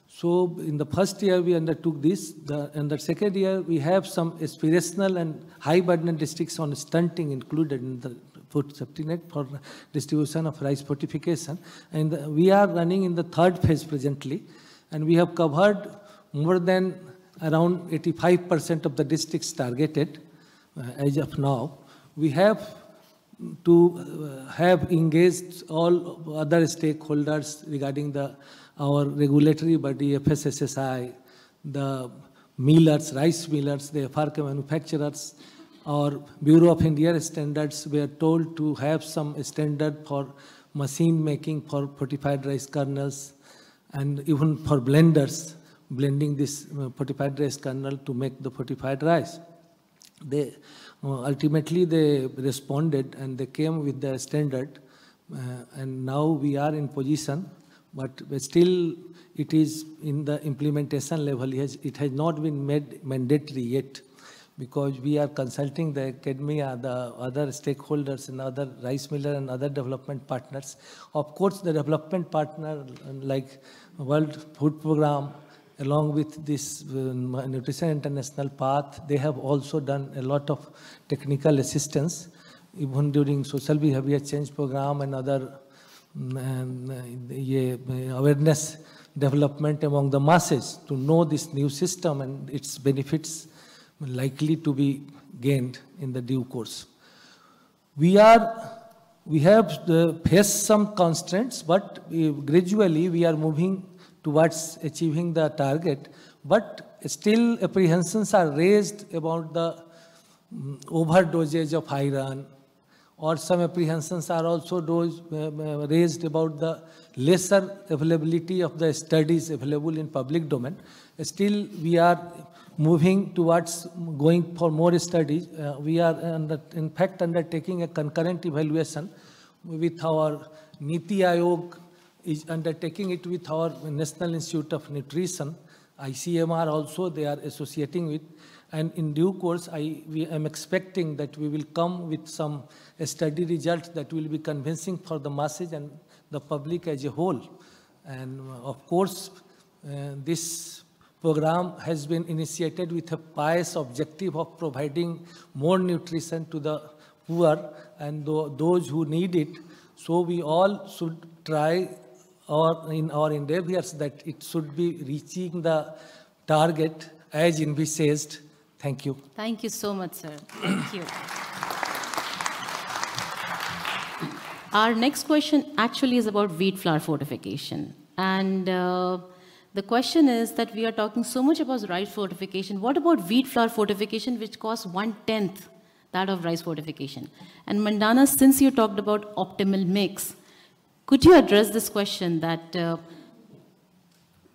So in the first year, we undertook this. In the second year, we have some aspirational and high burden districts on stunting included in the food safety net for distribution of rice fortification. And we are running in the 3rd phase presently, and we have covered more than around 85% of the districts targeted as of now. We have to have engaged all other stakeholders regarding our regulatory body, FSSSI, the millers, rice millers, the FRK manufacturers. Our Bureau of Indian Standards were told to have some standard for machine making for fortified rice kernels, and even for blenders, blending this fortified rice kernel to make the fortified rice. Ultimately, they responded and they came with the standard, and now we are in position, but still it is in the implementation level. It has not been made mandatory yet, because we are consulting the academia, the other stakeholders and other rice miller and other development partners. Of course, the development partner like World Food Program, along with this Nutrition International Path, they have also done a lot of technical assistance, even during social behavior change program and other awareness development among the masses to know this new system and its benefits likely to be gained in the due course. We have faced some constraints, but gradually we are moving towards achieving the target, but still apprehensions are raised about the overdosage of iron, or some apprehensions are also raised about the lesser availability of the studies available in public domain. Still, we are moving towards going for more studies. We are, in fact, undertaking a concurrent evaluation with our Niti Aayog, is undertaking it with our National Institute of Nutrition, ICMR also they are associating with, and in due course I am expecting that we will come with some study results that will be convincing for the masses and the public as a whole. And of course, this program has been initiated with a pious objective of providing more nutrition to the poor and those who need it. So we all should try in our endeavors that it should be reaching the target as envisaged. Thank you. Thank you so much, sir. Thank you. Our next question actually is about wheat flour fortification. And the question is that we are talking so much about rice fortification. What about wheat flour fortification, which costs 1/10 that of rice fortification? And Mandana, since you talked about optimal mix, could you address this question that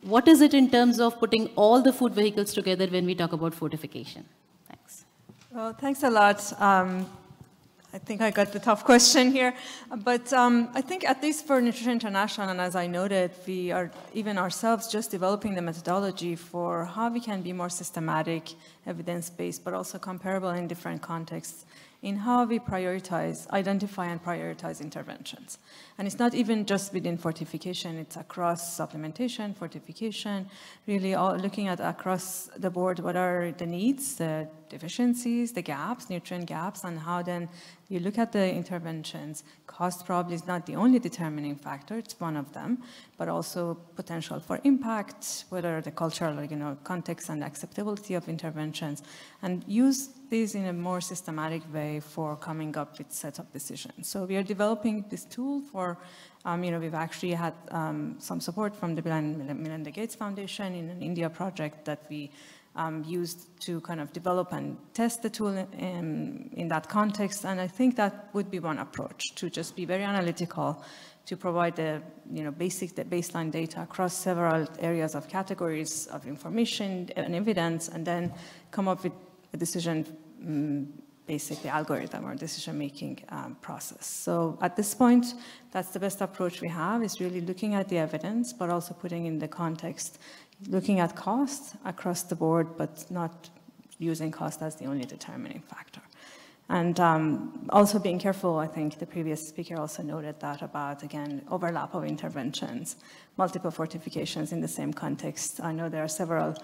what is it in terms of putting all the food vehicles together when we talk about fortification? Thanks. Well, thanks a lot. I think I got the tough question here. But I think at least for Nutrition International, and as I noted, we are even ourselves just developing the methodology for how we can be more systematic, evidence-based, but also comparable in different contexts in how we prioritize, identify and prioritize interventions. And it's not even just within fortification, it's across supplementation, fortification, really all looking at across the board what are the needs, the deficiencies, the gaps, nutrient gaps, and how then you look at the interventions, Cost probably is not the only determining factor, it's one of them, but also potential for impact, whether the cultural context and acceptability of interventions, and use these in a more systematic way for coming up with set of decisions. So we are developing this tool for, we've actually had some support from the Bill and Melinda Gates Foundation in an India project that we used to kind of develop and test the tool in that context. And I think that would be one approach, to just be very analytical, to provide the baseline data across several areas of categories of information and evidence, and then come up with a decision, basically algorithm or decision-making process. So at this point, that's the best approach we have, is really looking at the evidence, but also putting in the context, looking at cost across the board, but not using cost as the only determining factor. And also being careful, I think the previous speaker also noted that about, again, overlap of interventions, multiple fortifications in the same context. I know there are several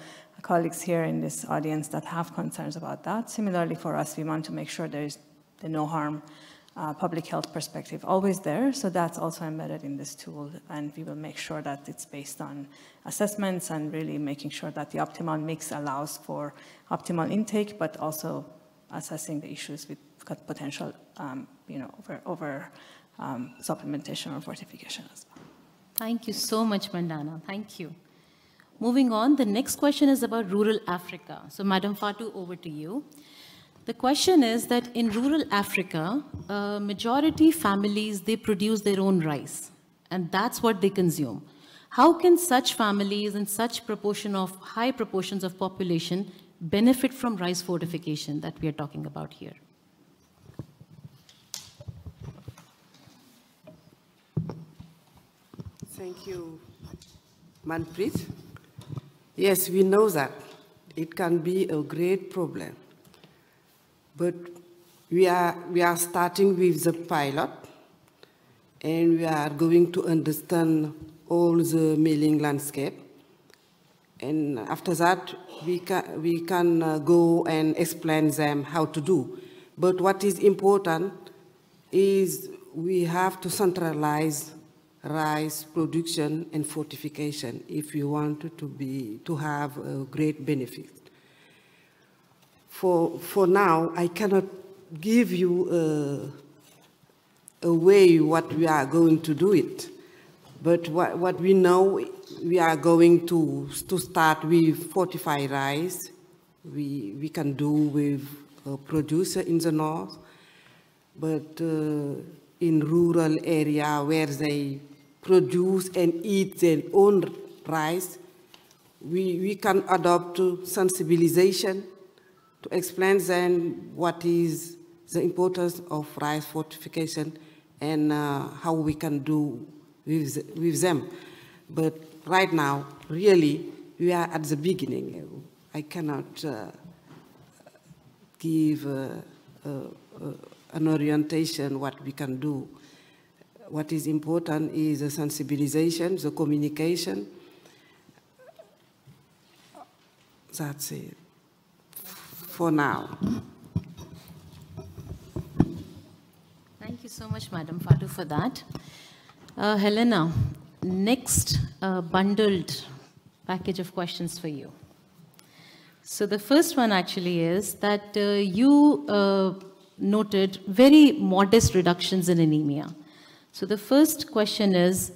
colleagues here in this audience that have concerns about that. Similarly, for us, we want to make sure there is the no harm public health perspective always there. So that's also embedded in this tool. And we will make sure that it's based on assessments and really making sure that the optimal mix allows for optimal intake, but also assessing the issues with potential, over supplementation or fortification as well. Thank you so much, Mandana. Thank you. Moving on, the next question is about rural Africa. So, Madam Fatou, over to you. The question is that in rural Africa, majority families, they produce their own rice, and that's what they consume. How can such families and such high proportions of population benefit from rice fortification that we are talking about here? Thank you, Manpreet. Yes, we know that it can be a great problem. But we are starting with the pilot, and we are going to understand all the milling landscape. And after that, we can go and explain them how to do. But what is important is we have to centralize rice production and fortification if we want to have a great benefit. For now, I cannot give you a way what we are going to do it. But what we know, we are going to start with fortified rice. We can do with a producer in the north, but in rural area where they produce and eat their own rice, we can adopt sensibilization to explain them what is the importance of rice fortification and how we can do with them. But right now, really, we are at the beginning. I cannot give an orientation what we can do. What is important is the sensibilization, the communication. That's it for now. Thank you so much, Madam Fatou, for that. Helena, next bundled package of questions for you. So the first one actually is that you noted very modest reductions in anemia. So the first question is,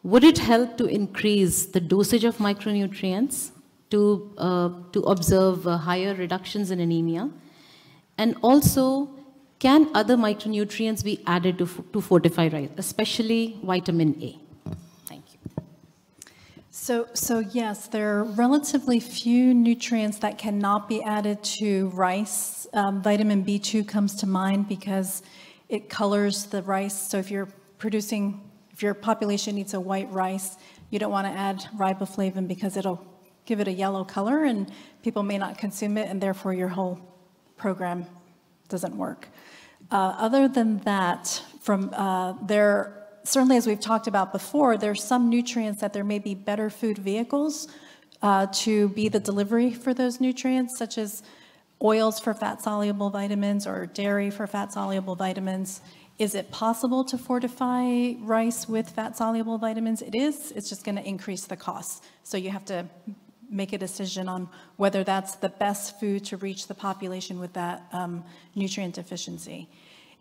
would it help to increase the dosage of micronutrients to observe higher reductions in anemia? And also, can other micronutrients be added to fortify rice, especially vitamin A? Thank you. So yes, there are relatively few nutrients that cannot be added to rice. Vitamin B2 comes to mind because it colors the rice. So if your population eats a white rice, you don't want to add riboflavin because it'll give it a yellow color and people may not consume it, and therefore your whole program doesn't work. Other than that, certainly as we've talked about before, there's some nutrients that there may be better food vehicles to be the delivery for those nutrients, such as oils for fat-soluble vitamins or dairy for fat-soluble vitamins. Is it possible to fortify rice with fat-soluble vitamins? It is. It's just going to increase the cost. So you have to make a decision on whether that's the best food to reach the population with that nutrient deficiency.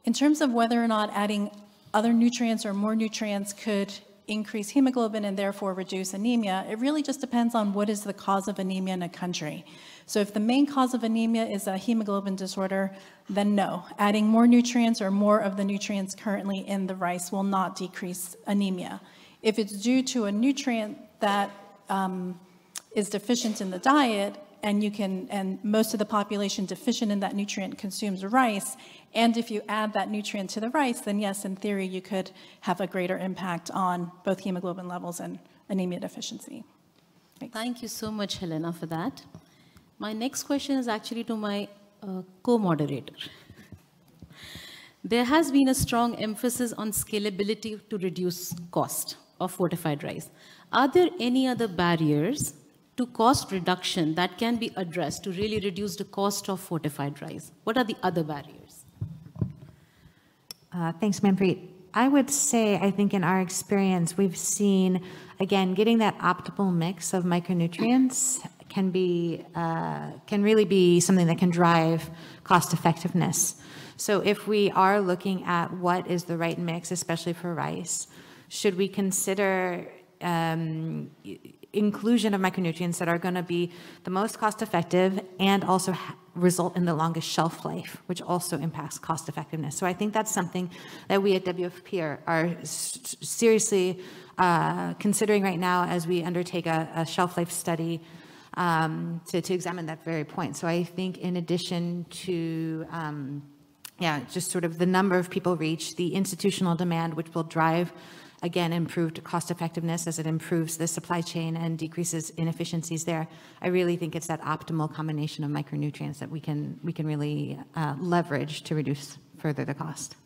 In terms of whether or not adding other nutrients or more nutrients could increase hemoglobin and therefore reduce anemia, it really just depends on what is the cause of anemia in a country. So if the main cause of anemia is a hemoglobin disorder, then no. Adding more nutrients or more of the nutrients currently in the rice will not decrease anemia. If it's due to a nutrient that is deficient in the diet, and most of the population deficient in that nutrient consumes rice, and if you add that nutrient to the rice, then yes, in theory, you could have a greater impact on both hemoglobin levels and anemia deficiency. Thanks. Thank you so much, Helena, for that. My next question is actually to my co-moderator. There has been a strong emphasis on scalability to reduce cost of fortified rice. Are there any other barriers to cost reduction that can be addressed to really reduce the cost of fortified rice? What are the other barriers? Thanks, Manpreet. I would say, I think in our experience, we've seen, again, getting that optimal mix of micronutrients can really be something that can drive cost effectiveness. So if we are looking at what is the right mix, especially for rice, should we consider inclusion of micronutrients that are going to be the most cost effective and also result in the longest shelf life, which also impacts cost effectiveness. So I think that's something that we at WFP are seriously considering right now as we undertake a shelf life study to examine that very point. So I think in addition to just sort of the number of people reached, the institutional demand, which will drive, again, improved cost effectiveness as it improves the supply chain and decreases inefficiencies there. I really think it's that optimal combination of micronutrients that we can really leverage to reduce further the cost.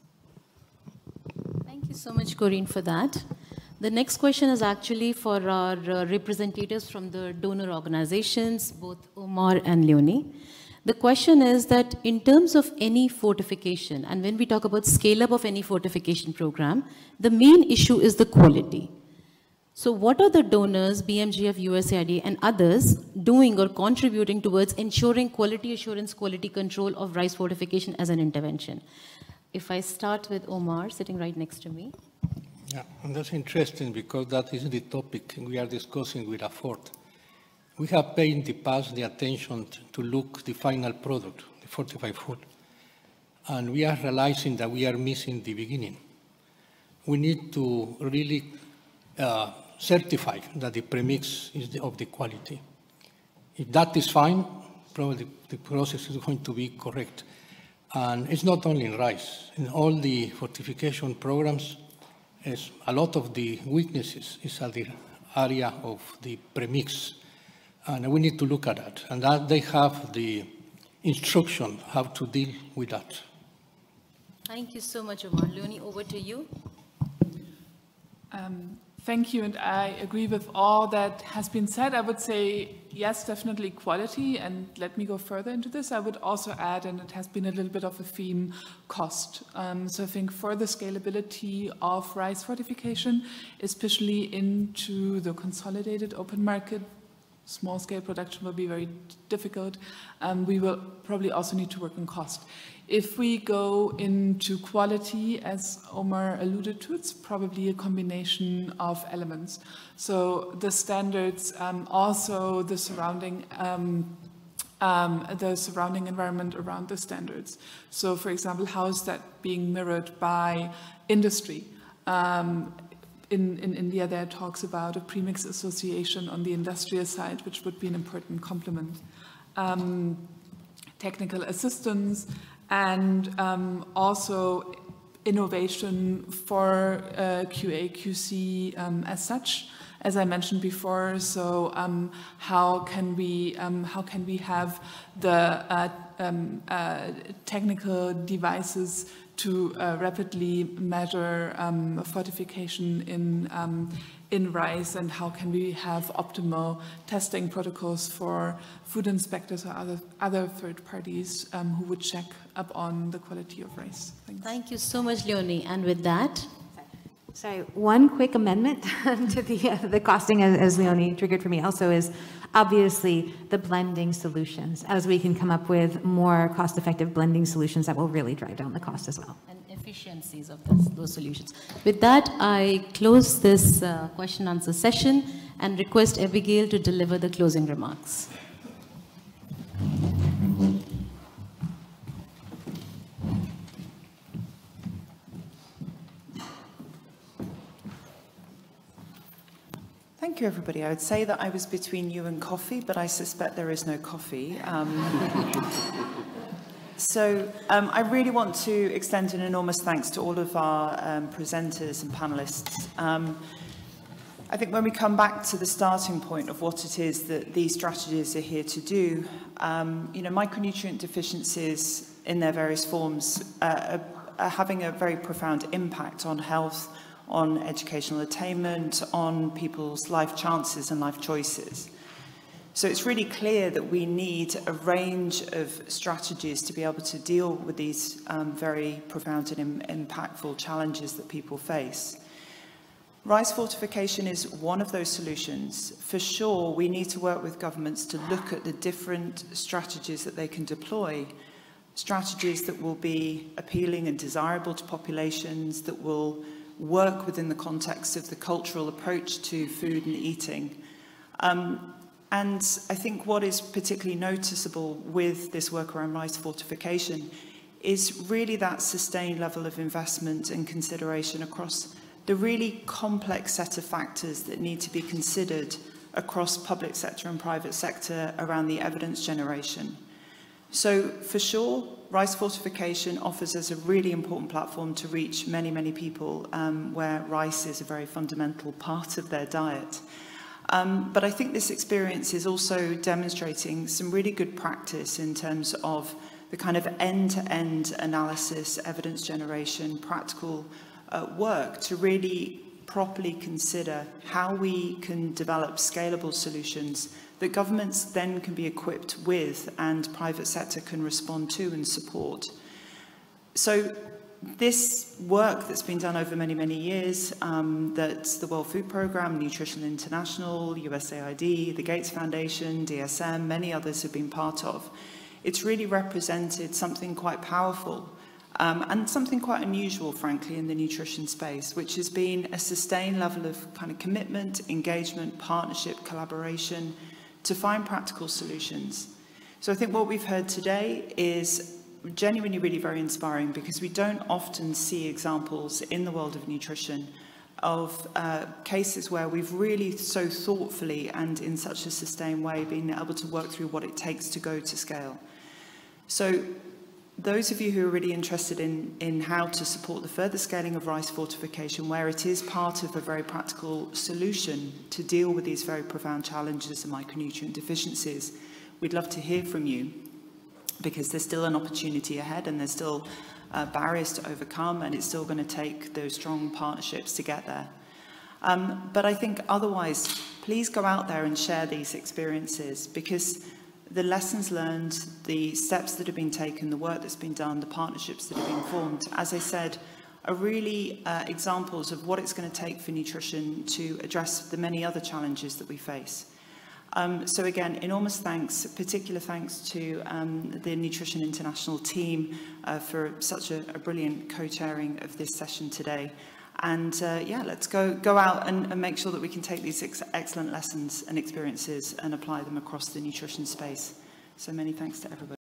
Thank you so much, Corinne, for that. The next question is actually for our representatives from the donor organizations, both Omar and Leonie. The question is that in terms of any fortification, and when we talk about scale up of any fortification program, the main issue is the quality. So what are the donors, BMGF, USAID, and others doing or contributing towards ensuring quality assurance, quality control of rice fortification as an intervention? If I start with Omar, sitting right next to me. Yeah, and that's interesting because that is the topic we are discussing with AFORT. We have paid in the past the attention to look the final product, the fortified food, and we are realizing that we are missing the beginning. We need to really certify that the premix is of the quality. If that is fine, probably the process is going to be correct. And it's not only in rice. In all the fortification programs, a lot of the weaknesses is at the area of the premix. And we need to look at that. And that they have the instruction how to deal with that. Thank you so much, Omar. Leonie, over to you. Thank you, and I agree with all that has been said. I would say, yes, definitely quality, and let me go further into this. I would also add, and it has been a little bit of a theme, cost. So I think further scalability of rice fortification, especially into the consolidated open market, small-scale production will be very difficult. We will probably also need to work on cost. If we go into quality, as Omar alluded to, it's probably a combination of elements. So the standards, also the surrounding environment around the standards. So, for example, how is that being mirrored by industry? In India, there are talks about a premix association on the industrial side, which would be an important complement. Technical assistance, and also innovation for QA, QC as such, as I mentioned before. So how can we have the technical devices to rapidly measure fortification in rice, and how can we have optimal testing protocols for food inspectors or other third parties who would check up on the quality of rice. Thanks. Thank you so much, Leonie. And with that, sorry, one quick amendment to the costing, as Leonie triggered for me, also is obviously the blending solutions, as we can come up with more cost-effective blending solutions that will really drive down the cost as well. and efficiencies of those solutions. With that, I close this question answer session and request Abigail to deliver the closing remarks. Thank you, everybody. I would say that I was between you and coffee, but I suspect there is no coffee. So I really want to extend an enormous thanks to all of our presenters and panelists. I think when we come back to the starting point of what it is that these strategies are here to do, micronutrient deficiencies in their various forms are having a very profound impact on health, on educational attainment, on people's life chances and life choices. So it's really clear that we need a range of strategies to be able to deal with these very profound and impactful challenges that people face. Rice fortification is one of those solutions. For sure, we need to work with governments to look at the different strategies that they can deploy, strategies that will be appealing and desirable to populations, that will work within the context of the cultural approach to food and eating. And I think what is particularly noticeable with this work around rice fortification is really that sustained level of investment and consideration across the really complex set of factors that need to be considered across public sector and private sector around the evidence generation. So for sure, rice fortification offers us a really important platform to reach many, many people where rice is a very fundamental part of their diet. But I think this experience is also demonstrating some really good practice in terms of the kind of end-to-end analysis, evidence generation, practical work to really properly consider how we can develop scalable solutions that governments then can be equipped with and private sector can respond to and support. So this work that's been done over many, many years, that the World Food Programme, Nutrition International, USAID, the Gates Foundation, DSM, many others have been part of, it's really represented something quite powerful and something quite unusual, frankly, in the nutrition space, which has been a sustained level of kind of commitment, engagement, partnership, collaboration to find practical solutions. So I think what we've heard today is genuinely really very inspiring because we don't often see examples in the world of nutrition of cases where we've really so thoughtfully and in such a sustained way been able to work through what it takes to go to scale. So those of you who are really interested in how to support the further scaling of rice fortification, where it is part of a very practical solution to deal with these very profound challenges and micronutrient deficiencies, we'd love to hear from you because there's still an opportunity ahead and there's still barriers to overcome and it's still going to take those strong partnerships to get there. But I think otherwise, please go out there and share these experiences because the lessons learned, the steps that have been taken, the work that's been done, the partnerships that have been formed, as I said, are really examples of what it's going to take for nutrition to address the many other challenges that we face. So again, enormous thanks, particular thanks to the Nutrition International team for such a brilliant co-chairing of this session today. And yeah, let's go out and make sure that we can take these excellent lessons and experiences and apply them across the nutrition space. So many thanks to everybody.